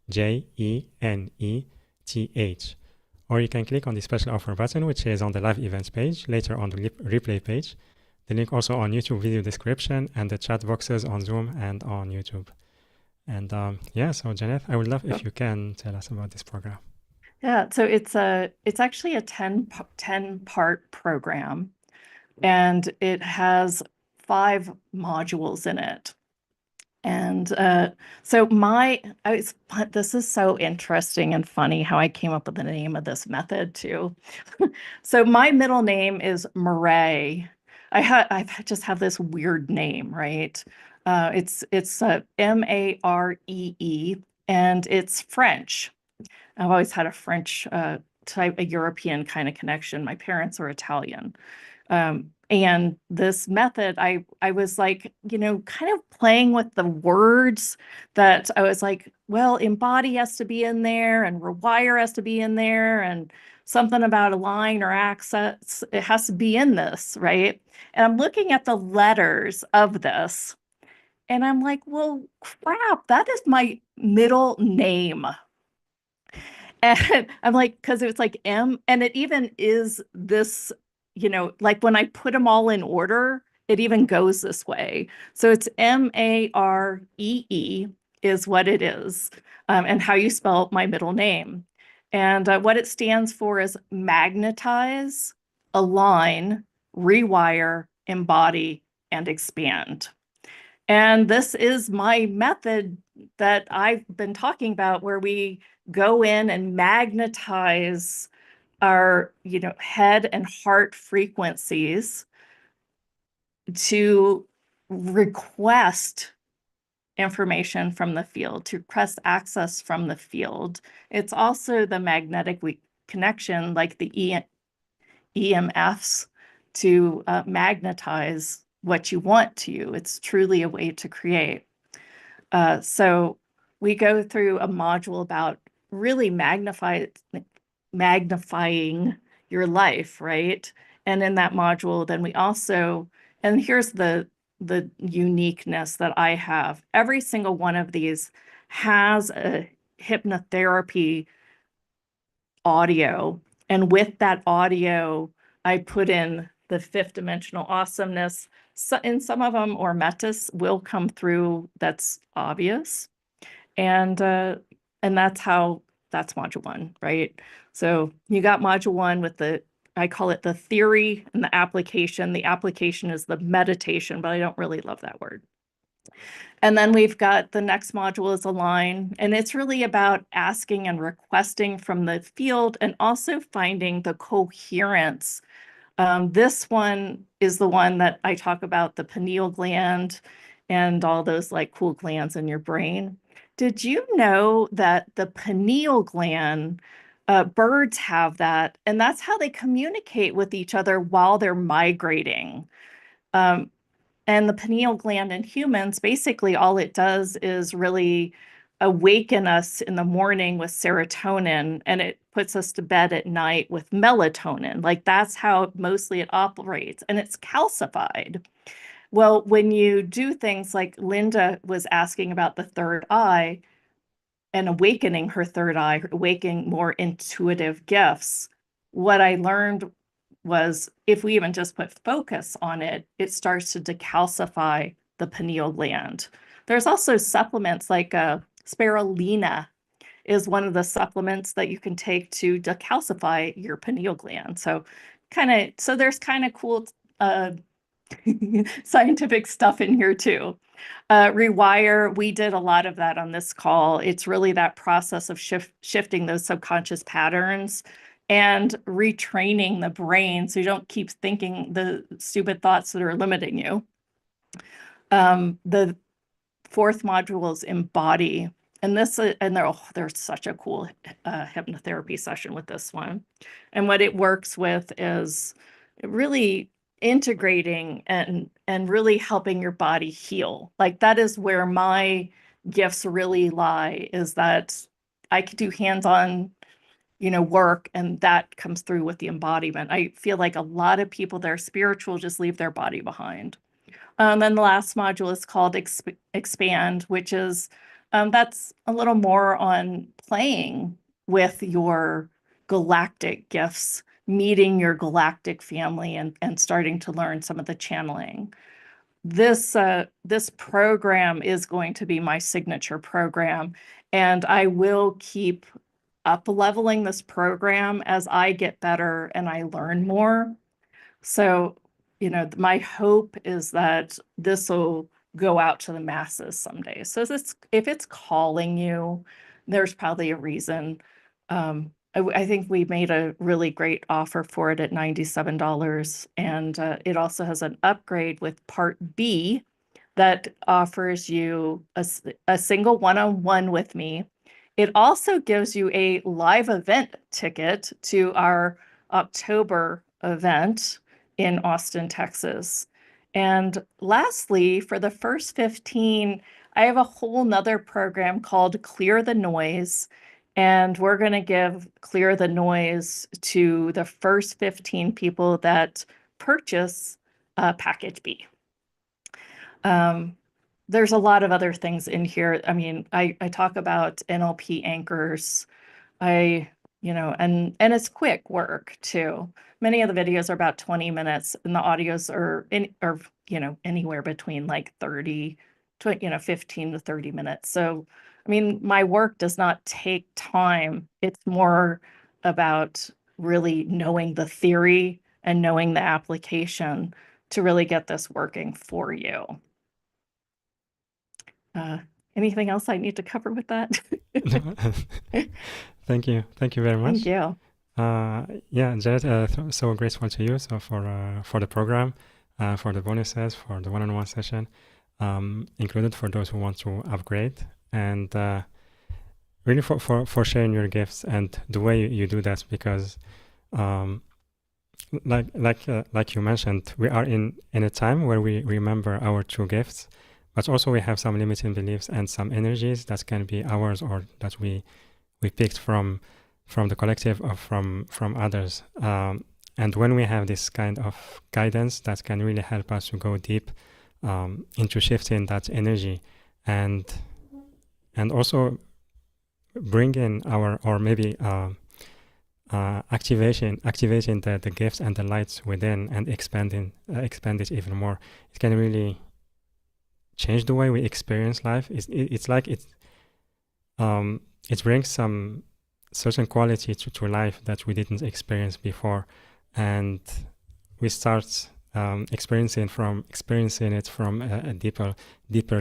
JENETH. Or you can click on the special offer button, which is on the live events page, later on the replay page. The link also on YouTube video description and the chat boxes on Zoom and on YouTube. And yeah, so Jeneth, I would love if you can tell us about this program. Yeah, so it's actually a 10-part program, and it has 5 modules in it. And so this is so interesting and funny how I came up with the name of this method too. So my middle name is Maree. I just have this weird name, right? It's Maree, and it's French. I've always had a French type, a European kind of connection. My parents are Italian. And this method, I was like, kind of playing with the words that I was like, well, embody has to be in there and rewire has to be in there and something about align or access, it has to be in this, right? And I'm looking at the letters of this and I'm like, well, crap, that is my middle name. And I'm like, because it's like M, and it even is this, like when I put them all in order, it even goes this way. So it's Maree is what it is, and how you spell my middle name. And what it stands for is magnetize, align, rewire, embody, and expand. And this is my method that I've been talking about, where we go in and magnetize our, head and heart frequencies to request information from the field, to request access from the field. It's also the magnetic connection, like the EMFs, to magnetize what you want to you. It's truly a way to create. So we go through a module about really magnifying your life, right? And in that module, then we also, and here's the uniqueness that I have. Every single one of these has a hypnotherapy audio. And with that audio, I put in the 5th dimensional awesomeness. So in some of them, or metis will come through. That's obvious. And that's module 1, right? So you got module 1 with I call it the theory and the application. The application is the meditation, but I don't really love that word. And then we've got the next module is align, and it's really about asking and requesting from the field and also finding the coherence. This one is the one that I talk about, the pineal gland and all those like cool glands in your brain. Did you know that the pineal gland, birds have that, and that's how they communicate with each other while they're migrating? And the pineal gland in humans, basically all it does is really awaken us in the morning with serotonin, and it puts us to bed at night with melatonin. Like that's how mostly it operates, and it's calcified. Well, when you do things like Linda was asking about the third eye and awakening her third eye, awakening more intuitive gifts, what I learned was if we even just put focus on it, it starts to decalcify the pineal gland. There's also supplements like spirulina is one of the supplements that you can take to decalcify your pineal gland. So there's kind of cool scientific stuff in here too. Rewire, we did a lot of that on this call. It's really that process of shifting those subconscious patterns and retraining the brain so you don't keep thinking the stupid thoughts that are limiting you. The fourth module is embody. And there's such a cool hypnotherapy session with this one. And what it works with is really integrating and really helping your body heal. Like that is where my gifts really lie, is that I could do hands-on, work, and that comes through with the embodiment. I feel like a lot of people that are spiritual just leave their body behind. Then the last module is called expand, which is that's a little more on playing with your galactic gifts, meeting your galactic family, and starting to learn some of the channeling. This program is going to be my signature program, and I will keep up-leveling this program as I get better and I learn more. So, my hope is that this will go out to the masses someday. So if it's calling you, there's probably a reason. I think we made a really great offer for it at $97, and it also has an upgrade with Part B that offers you a single one-on-one with me. It also gives you a live event ticket to our October event in Austin, Texas. And lastly, for the first 15, I have a whole nother program called Clear the Noise. And we're going to give Clear the Noise to the first 15 people that purchase package B. There's a lot of other things in here. I mean, I talk about NLP anchors. And it's quick work too. Many of the videos are about 20 minutes, and the audios are anywhere between like 15 to 30 minutes. So, I mean, my work does not take time. It's more about really knowing the theory and knowing the application to really get this working for you. Anything else I need to cover with that? Thank you very much. Thank you. Yeah, Jeneth, so grateful to you for the program, for the bonuses, for the one-on-one session, included for those who want to upgrade, and really for sharing your gifts and the way you do that, because like you mentioned, we are in a time where we remember our true gifts, but also we have some limiting beliefs and some energies that can be ours or that we picked from the collective or from others. And when we have this kind of guidance, that can really help us to go deep into shifting that energy, and also bring in activating the gifts and the lights within, and expand it even more. It can really change the way we experience life. It's like it brings some certain quality to life that we didn't experience before, and we start experiencing it from a deeper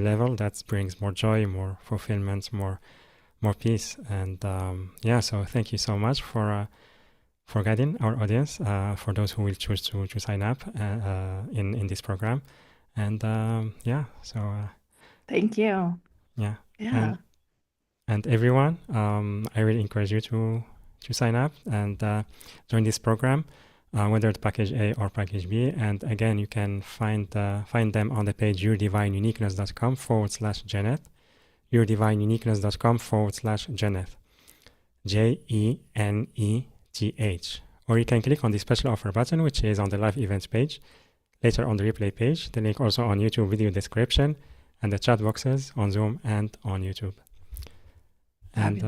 level that brings more joy, more fulfillment, more peace. And so thank you so much for guiding our audience, for those who will choose to sign up in this program. And thank you. Yeah. And everyone, I really encourage you to sign up and join this program, whether it's package A or package B. And again, you can find them on the page yourdivineuniqueness.com/Jeneth, yourdivineuniqueness.com/Jeneth, JENETH. Or you can click on the special offer button, which is on the live events page, later on the replay page, the link also on YouTube video description, and the chat boxes on Zoom and on YouTube. And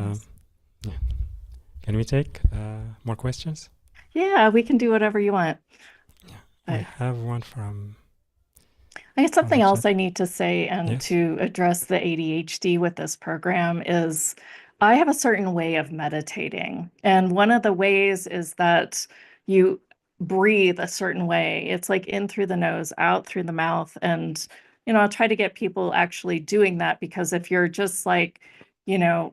can we take more questions? Yeah, we can do whatever you want. Yeah, I I, have one from I guess from the something else chat. I need to say and Yes. to address the ADHD with this program is I have a certain way of meditating. And one of the ways is that you breathe a certain way. It's like in through the nose, out through the mouth. And, I'll try to get people actually doing that because if you're just like,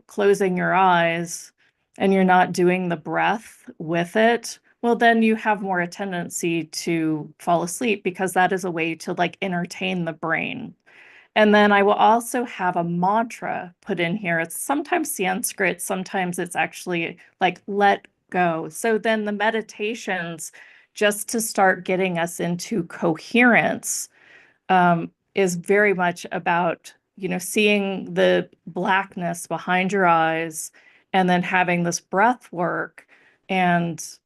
closing your eyes and you're not doing the breath with it, well, then you have more a tendency to fall asleep because that is a way to like entertain the brain. And then I will also have a mantra put in here. It's sometimes Sanskrit, sometimes it's actually like let go. So then the meditations, just to start getting us into coherence, is very much about, seeing the blackness behind your eyes and then having this breath work and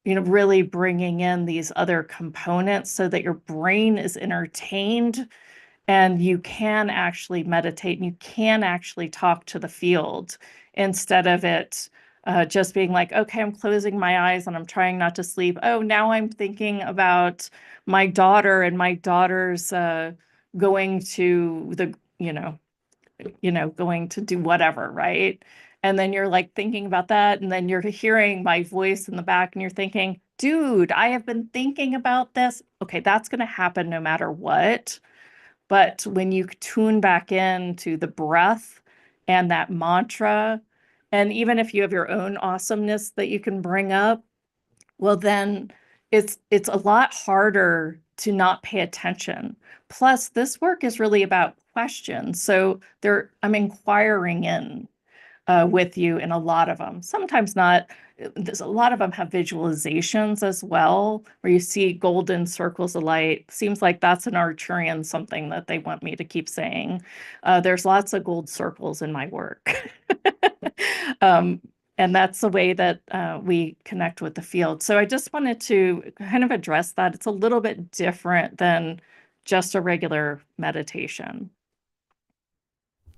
really bringing in these other components so that your brain is entertained and you can actually meditate and you can actually talk to the field instead of it just being like, okay, I'm closing my eyes and I'm trying not to sleep. Oh, now I'm thinking about my daughter and my daughter's going to the, going to do whatever, right? And then you're like thinking about that. And then you're hearing my voice in the back and you're thinking, dude, I have been thinking about this. Okay, that's going to happen no matter what. But when you tune back into the breath and that mantra, and even if you have your own awesomeness that you can bring up, well, then it's a lot harder to not pay attention. Plus, this work is really about questions. So I'm inquiring in with you in a lot of them. Sometimes not. There's a lot of them have visualizations as well, where you see golden circles of light. Seems like that's an Arcturian something that they want me to keep saying. There's lots of gold circles in my work. um, and that's the way that we connect with the field. So I just wanted to kind of address that. It's a little bit different than just a regular meditation.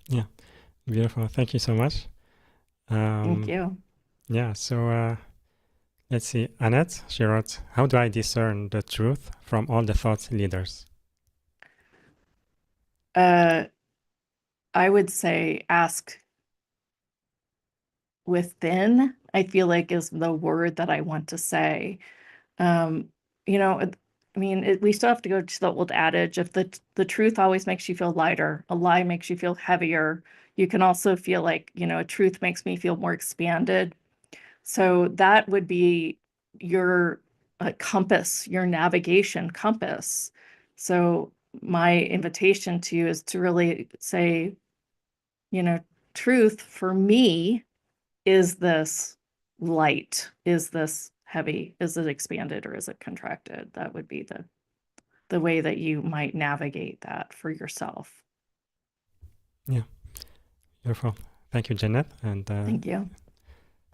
Yeah, beautiful. Thank you so much. Thank you. Yeah, so let's see. Annette, she wrote, how do I discern the truth from all the thought leaders? I would say ask within, I feel like is the word that I want to say. Um, we still have to go to the old adage, if the truth always makes you feel lighter, a lie makes you feel heavier. You can also feel like, a truth makes me feel more expanded. So that would be your compass, your navigation compass. So my invitation to you is to really say, truth for me is this light? Is this heavy? Is it expanded or is it contracted? That would be the way that you might navigate that for yourself. Yeah, beautiful. Thank you, Jeneth, and Thank you.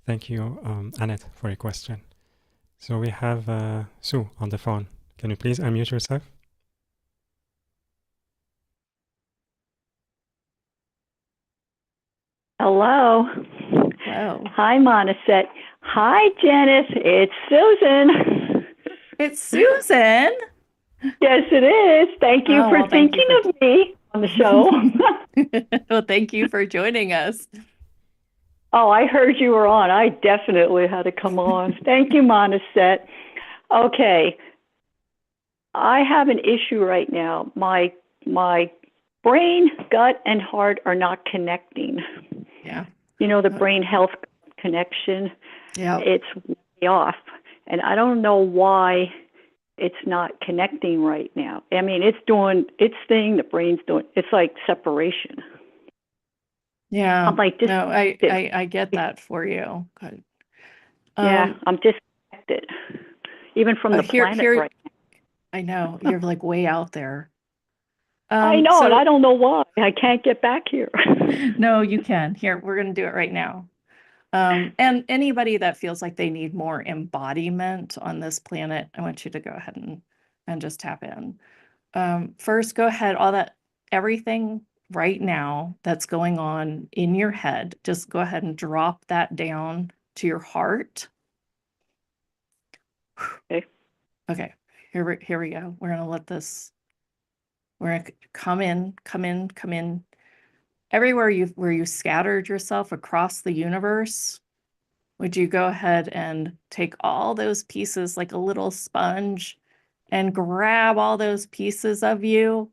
thank you, Annette, for your question. So we have Sue on the phone. Can you please unmute yourself? Hello. Hello. Hi, Monisette. Hi, Jeneth. It's Susan. It's Susan. Yes, it is. Thank you for Thank thinking you of me on the show. Well, thank you for joining us. Oh, I heard you were on. I definitely had to come on. Thank you, Monisette. Okay. I have an issue right now. My brain, gut, and heart are not connecting. Yeah. The brain health connection. Yeah. It's way off. And I don't know why it's not connecting right now. I mean, it's doing its thing, the brain's doing, it's like separation. Yeah. I'm like, no, I get that for you. Good. Yeah, I'm disconnected, even from the planet right now. I know, you're like way out there. I know, and I don't know why. I can't get back here. No, you can. Here, we're going to do it right now. And anybody that feels like they need more embodiment on this planet, I want you to go ahead and just tap in. First, go ahead, everything right now that's going on in your head, just go ahead and drop that down to your heart. Okay. Okay, here we go. We're gonna let this, we're gonna come in. Everywhere where you scattered yourself across the universe, would you go ahead and take all those pieces like a little sponge and grab all those pieces of you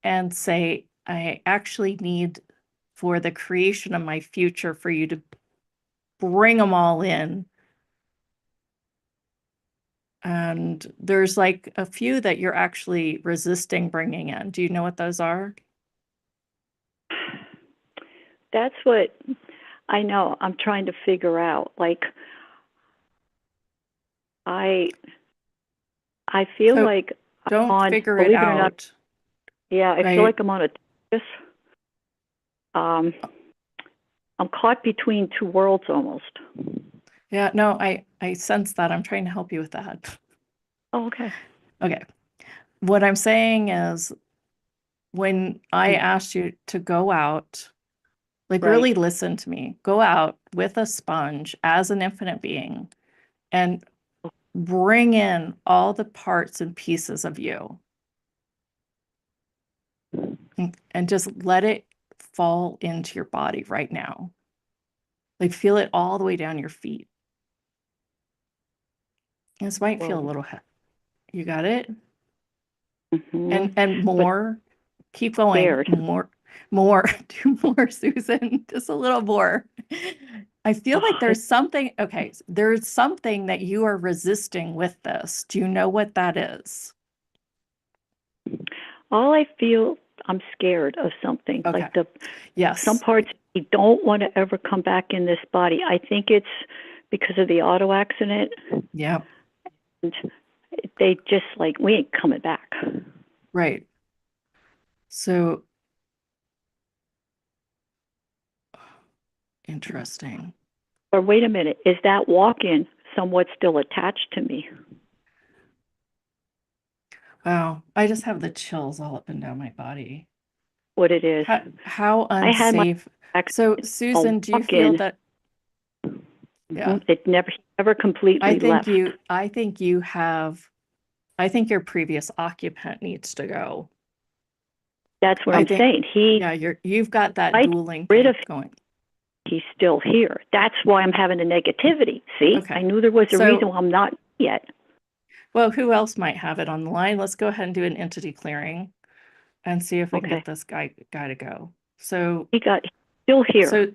and say, I actually need for the creation of my future for you to bring them all in. And there's like a few that you're actually resisting bringing in. Do you know what those are? That's what I know. I'm trying to figure out. Like, I feel So like don't I'm on, figure it believe it or not, out, yeah, I feel right? like I'm on a this. I'm caught between two worlds almost. Yeah, no, I sense that. I'm trying to help you with that. Oh, okay. Okay. What I'm saying is when I asked you to go out, like Right. really listen to me, go out with a sponge as an infinite being and bring in all the parts and pieces of you and just let it fall into your body right now. Like feel it all the way down your feet. This might feel a Whoa. little, you got it? Mhm. And But more, keep going, scared. more, do more, Susan, just a little more. I feel like there's something, okay, there's something that you are resisting with this. Do you know what that is? All I feel, I'm scared of something. Okay. Like some Yes. parts you don't want to ever come back in this body. I think it's because of the auto accident. Yeah. And they just like, we ain't coming back. Right. So interesting. Or wait a minute, is that walk-in somewhat still attached to me? Wow. I just have the chills all up and down my body. What it is? How I had my unsafe. So accident, Susan, do you walk-in. feel that? Yeah. It never completely I think left. I think your previous occupant needs to go. That's what I I'm think, saying. you've got that I dueling rid thing of going. he's still here. That's why I'm having the negativity. See, Okay. I knew there was a So- reason why I'm not yet. Well, who else might have it on the line? Let's go ahead and do an entity clearing and see if we can Okay. get this guy to go. So He's still here.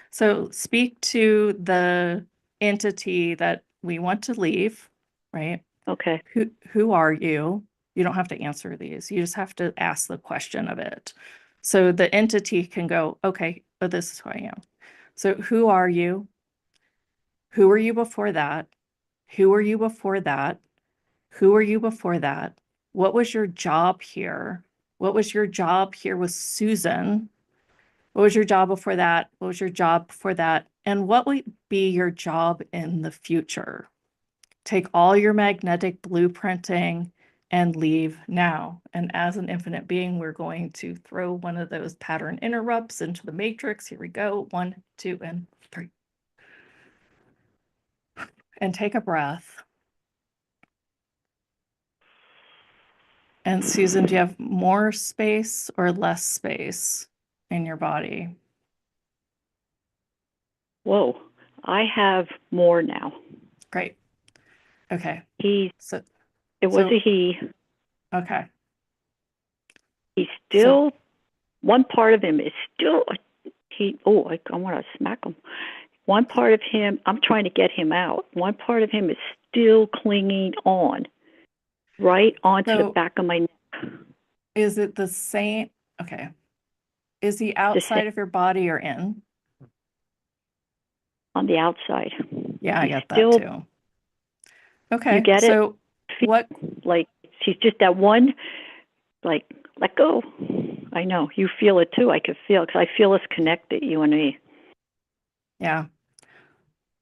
So speak to the entity that we want to leave, right? Okay. Who are you? You don't have to answer these. You just have to ask the question of it. So the entity can go, okay, but this is who I am. So who are you? Who were you before that? Who were you before that? Who were you before that? What was your job here? What was your job here with Susan? What was your job before that? What was your job before that? And what will be your job in the future? Take all your magnetic blueprinting and leave now. And as an infinite being, we're going to throw one of those pattern interrupts into the matrix. Here we go. 1, 2, and 3. And take a breath. And Susan, do you have more space or less space in your body? Whoa. I have more now. Great. Okay. It was So- a he. Okay. He's still, one part of him is still, I want to smack him. One part of him, I'm trying to get him out. One part of him is still clinging on, right onto the back of my neck. Is it the same? Okay. Is he outside of your body or in? On the outside. Yeah, I He's get still, that too. Okay. You get so it? What? Like, she's just that one, like, let go. I know. You feel it too. I could feel it because I feel us connected, you and me. Yeah.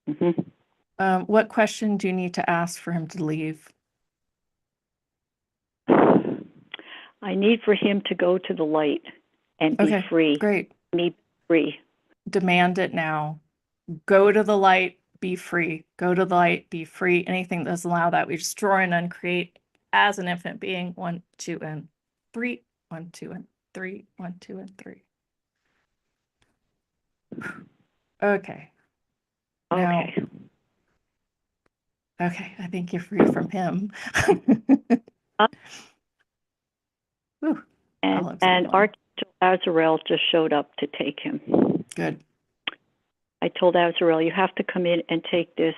Mm-hmm. What question do you need to ask for him to leave? I need for him to go to the light and be free. Great. Me free. Demand it now. Go to the light be free. Go to the light, be free. Anything that doesn't allow that, we destroy and uncreate as an infinite being. 1, 2, and 3. 1, 2, and 3. 1, 2, and 3. Okay. Now, Okay. okay, I think you're free from him. Whew, that looks And like one. Archangel Azrael just showed up to take him. Good. I told Azrael, you have to come in and take this.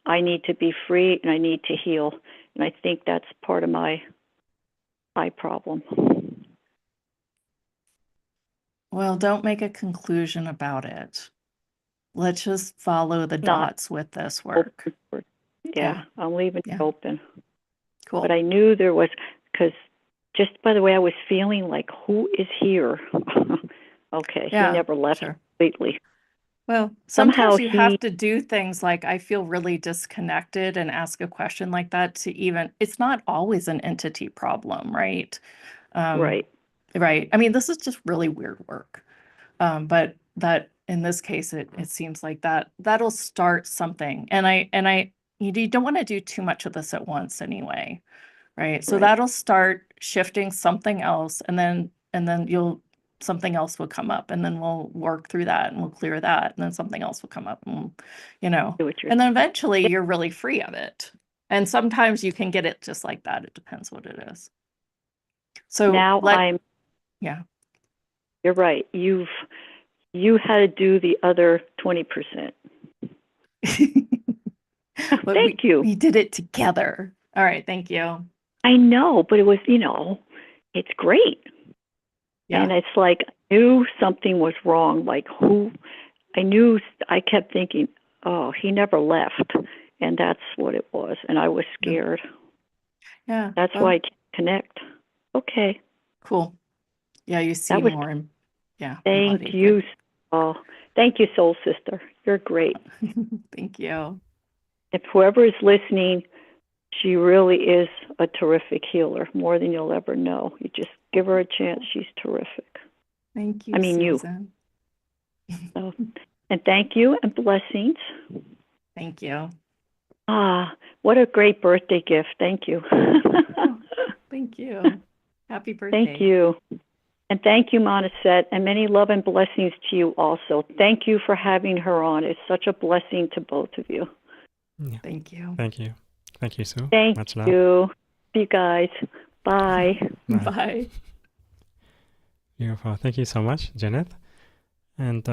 I need to be free and I need to heal. And I think that's part of my problem. Well, don't make a conclusion about it. Let's just follow the dots with this work. Yeah, I'm leaving it open. Cool. But I knew there was, because just by the way I was feeling, like, who is here? Okay, Yeah, he never left sure. completely. Well, Somehow sometimes you have to do things like, I feel really disconnected, and ask a question like that to even, it's not always an entity problem, right? Right. Right. I mean, this is just really weird work. But that in this case, it seems like that'll start something. And you don't want to do too much of this at once anyway, right? So Right. that'll start shifting something else, and then something else will come up, and then we'll work through that, and we'll clear that, and then something else will come up, and and then eventually you're really free of it. And sometimes you can get it just like that. It depends what it is. So now yeah. You're right. You had to do the other 20%. Thank you. We did it together. All right, thank you. I know, but it was, it's great. Yeah. And it's like, I knew something was wrong. Like, I kept thinking, oh, he never left. And that's what it was. And I was scared. Yeah. That's why I can't connect. Okay. Cool. Yeah, you see more. And yeah. Thank you. Oh, thank you, Soul Sister. You're great. Thank you. If whoever is listening, she really is a terrific healer, more than you'll ever know. You just give her a chance. She's terrific. Thank you, I mean, Susan. So, and thank you and blessings. Thank you. What a great birthday gift. Thank you. Thank you. Happy birthday. Thank you. And thank you, Monisette, and many love and blessings to you also. Thank you for having her on. It's such a blessing to both of you. Yeah. Thank you. Thank you. Thank you, Sue. Thank Much love. you. See you guys. Bye. Bye. Beautiful. Thank you so much, Jeneth. And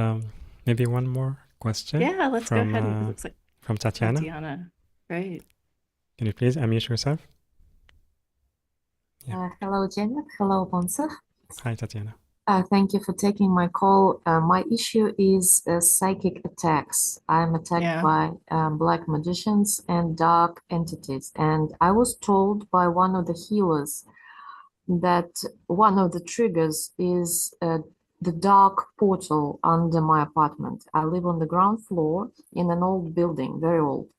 maybe one more question. Yeah, let's go ahead. It looks like from Tatiana. Tatiana. Great. Can you please unmute yourself? Yeah. Hello, Jeneth. Hello, Bonsa. Hi, Tatiana. Thank you for taking my call. My issue is psychic attacks. I'm attacked by black magicians and dark entities. And I was told by one of the healers that one of the triggers is the dark portal under my apartment. I live on the ground floor in an old building, very old.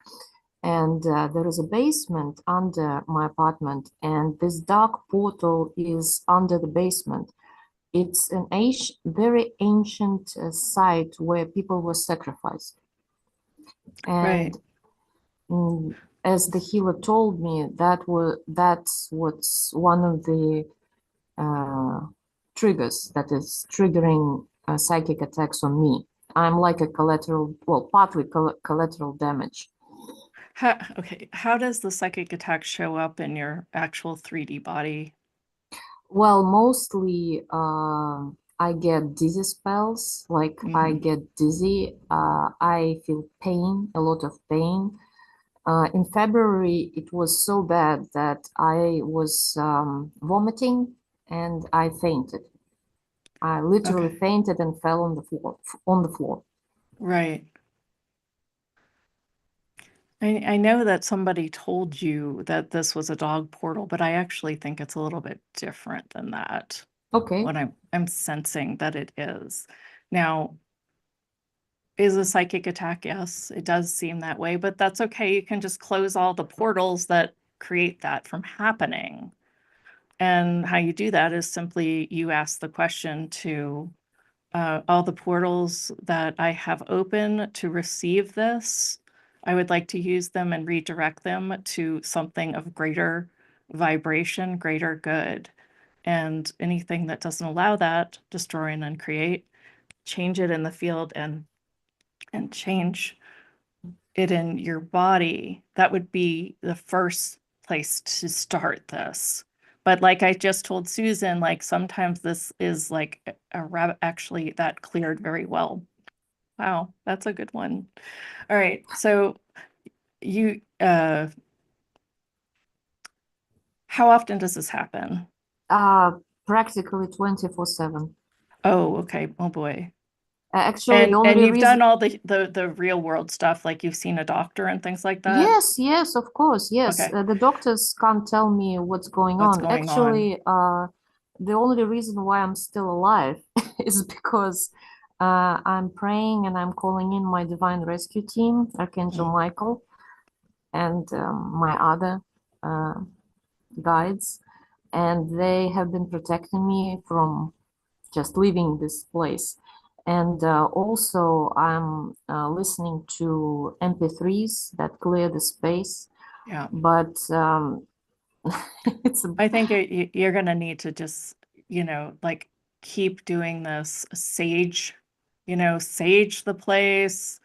And there is a basement under my apartment, and this dark portal is under the basement. It's an very ancient site where people were sacrificed. And as the healer told me, that's what's one of the triggers that is triggering psychic attacks on me. I'm like a partly collateral damage. How does the psychic attack show up in your actual 3D body? Well, mostly I get dizzy spells, like I get dizzy, I feel pain, a lot of pain. In February, it was so bad that I was vomiting and I fainted. I literally fainted and fell on the floor. Right. I know that somebody told you that this was a dog portal, but I actually think it's a little bit different than that. Okay. What I'm sensing that it is. Now, is a psychic attack? Yes, it does seem that way, but that's okay. You can just close all the portals that create that from happening. And how you do that is simply you ask the question to all the portals that I have open to receive this, I would like to use them and redirect them to something of greater vibration, greater good. And anything that doesn't allow that, destroy and uncreate, change it in the field and change it in your body. That would be the first place to start this. But like I just told Susan, like sometimes this is like a rabbit, actually that cleared very well. Wow, that's a good one. All right, so you, how often does this happen? Practically 24/7. Oh, okay. Oh boy. Actually, the And only you've reason. done all the real world stuff, like you've seen a doctor and things like that? Yes, yes, of course, yes. Okay. The doctors can't tell me what's going What's on. going on? Actually, the only reason why I'm still alive is because I'm praying and I'm calling in my divine rescue team, Archangel Michael, and my other guides, and they have been protecting me from just leaving this place. And also, I'm listening to MP3s that clear the space. Yeah. But it's I think you're going to need to just, like keep doing this, sage the place,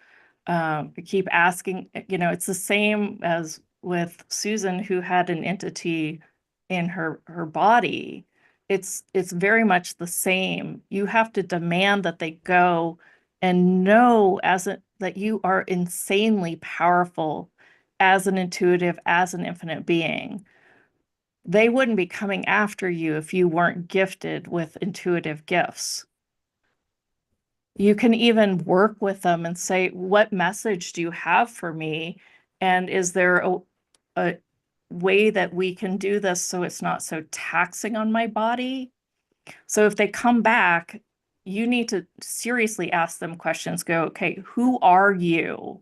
keep asking, it's the same as with Susan, who had an entity in her body. It's very much the same. You have to demand that they go and know that you are insanely powerful as an intuitive, as an infinite being. They wouldn't be coming after you if you weren't gifted with intuitive gifts. You can even work with them and say, what message do you have for me? And is there a way that we can do this so it's not so taxing on my body? So if they come back, you need to seriously ask them questions. Go, okay, who are you?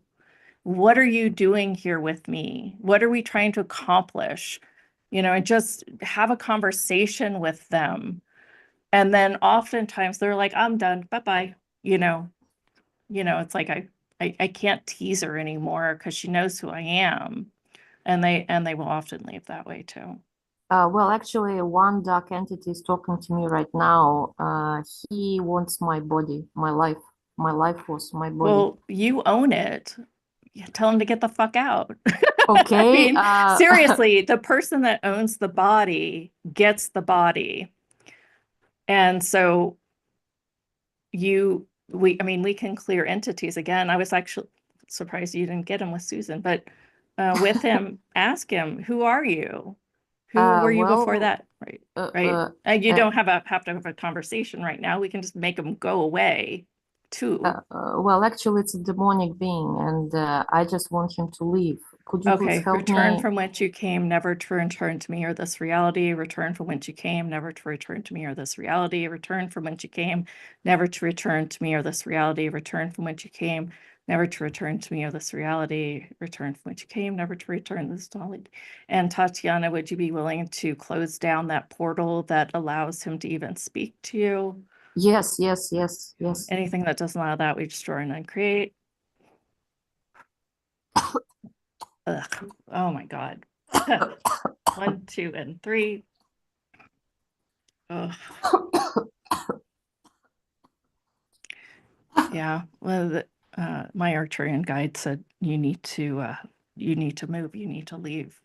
What are you doing here with me? What are we trying to accomplish? And just have a conversation with them. And then oftentimes they're like, I'm done. Bye-bye. It's like I can't tease her anymore because she knows who I am. And they will often leave that way too. well, actually, one dark entity is talking to me right now. He wants my body, my life force, my body. Well, you own it. Tell him to get the fuck out. Okay. Seriously, the person that owns the body gets the body. And so we can clear entities again. I was actually surprised you didn't get him with Susan, but with him, ask him, who are you? Who were you before that? Right. Right. You don't have to have a conversation right now. We can just make them go away too. Well, actually, it's a demonic being, and I just want him to leave. Could you please help return me? from whence you came, never to return to me or this reality. Return from whence you came, never to return to me or this reality. Return from whence you came, never to return to me or this reality. Return from whence you came, never to return to me or this reality. Return from whence you came, never to return to this reality. And Tatiana, would you be willing to close down that portal that allows him to even speak to you? Yes, yes, yes, yes. Anything that doesn't allow that, we destroy and uncreate. Ugh. Oh my God. 1, 2, and 3. Ugh. Yeah. Well, my Arcturian guide said you need to move. You need to leave.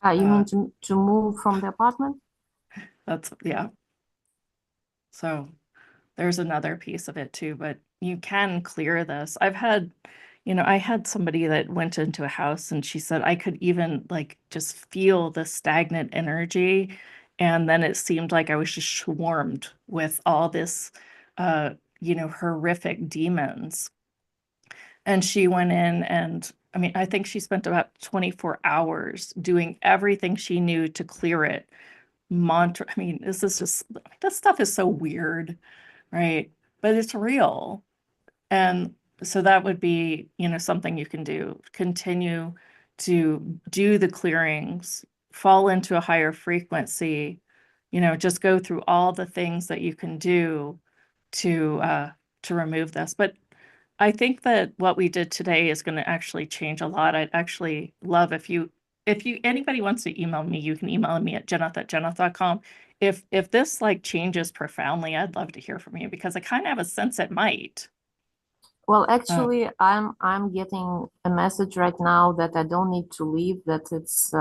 You mean to move from the apartment? Yeah. So there's another piece of it too, but you can clear this. I had somebody that went into a house and she said I could even like just feel the stagnant energy. And then it seemed like I was just swarmed with all this, horrific demons. And she went in and I think she spent about 24 hours doing everything she knew to clear it. This stuff is so weird, right? But it's real. And so that would be, something you can do. Continue to do the clearings, fall into a higher frequency, just go through all the things that you can do to remove this. But I think that what we did today is going to actually change a lot. I'd actually love if anybody wants to email me, you can email me at jeneth@jeneth.com. If this like changes profoundly, I'd love to hear from you because I kind of have a sense it might. Well, actually, I'm getting a message right now that I don't need to leave, that it's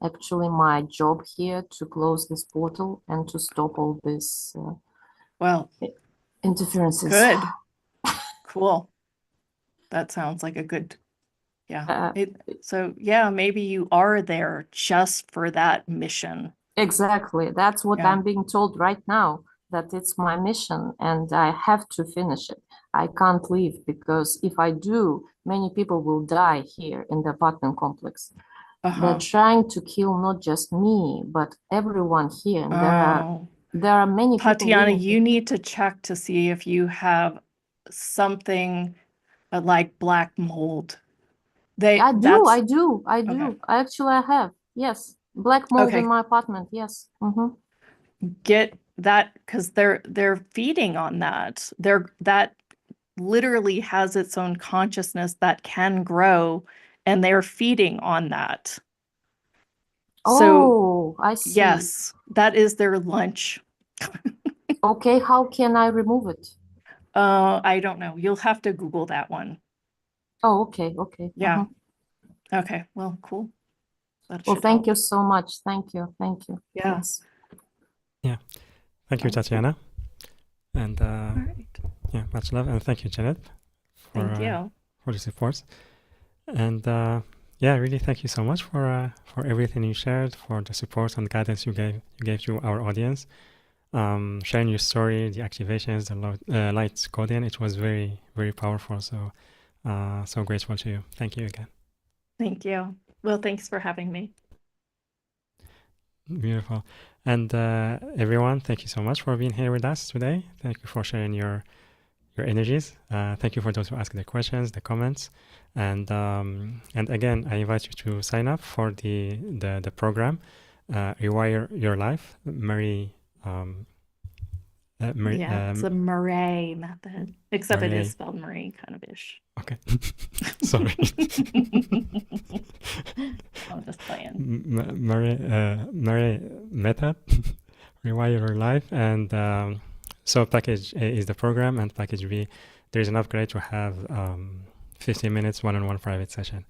actually my job here to close this portal and to stop all this Well, interferences. good. Cool. That sounds like a good, yeah. So yeah, maybe you are there just for that mission. Exactly. That's what Yeah. I'm being told right now, that it's my mission and I have to finish it. I can't leave because if I do, many people will die here in the apartment complex. They're trying to kill not just me, but everyone here. And there are many people. Tatiana, you need to check to see if you have something like black mold. I do. Okay. Actually, I have. Yes. Black mold in my apartment. Yes. Get that because they're feeding on that. That literally has its own consciousness that can grow, and they're feeding on that. Oh, I see. Yes, that is their lunch. Okay, how can I remove it? I don't know. You'll have to Google that one. Oh, okay. Yeah. Okay. Well, cool. Well, thank you so much. Thank you. Yes. Yeah. Thank you, Tatiana. And yeah, much love. And thank you, Jeneth, for the support. And yeah, really thank you so much for everything you shared, for the support and guidance you gave to our audience. Sharing your story, the activations, the light coding, it was very, very powerful. So so grateful to you. Thank you again. Thank you. Well, thanks for having me. Beautiful. And everyone, thank you so much for being here with us today. Thank you for sharing your energies. Thank you for those who asked the questions, the comments. And again, I invite you to sign up for the program, Rewire Your Life. It's a Murray method, except Murray. it is spelled Marie kind of ish. Okay. Sorry. I'm just playing. Murray method, Rewire Your Life. And so package A is the program, and package B, there's an upgrade to have 15 minutes one-on-one private session.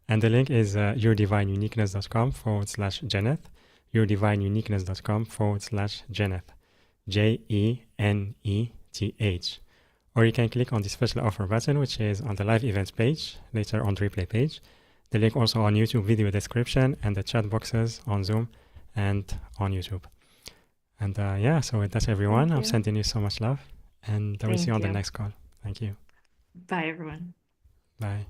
And the link is yourdivineuniqueness.com/Jeneth, yourdivineuniqueness.com/Jeneth, JENETH. Or you can click on the special offer button, which is on the live events page, later on the replay page. The link also on YouTube video description and the chat boxes on Zoom and on YouTube. And yeah, so with that, everyone, I'm sending you so much love, and I will see you on the next call. Thank you. Bye, everyone. Bye.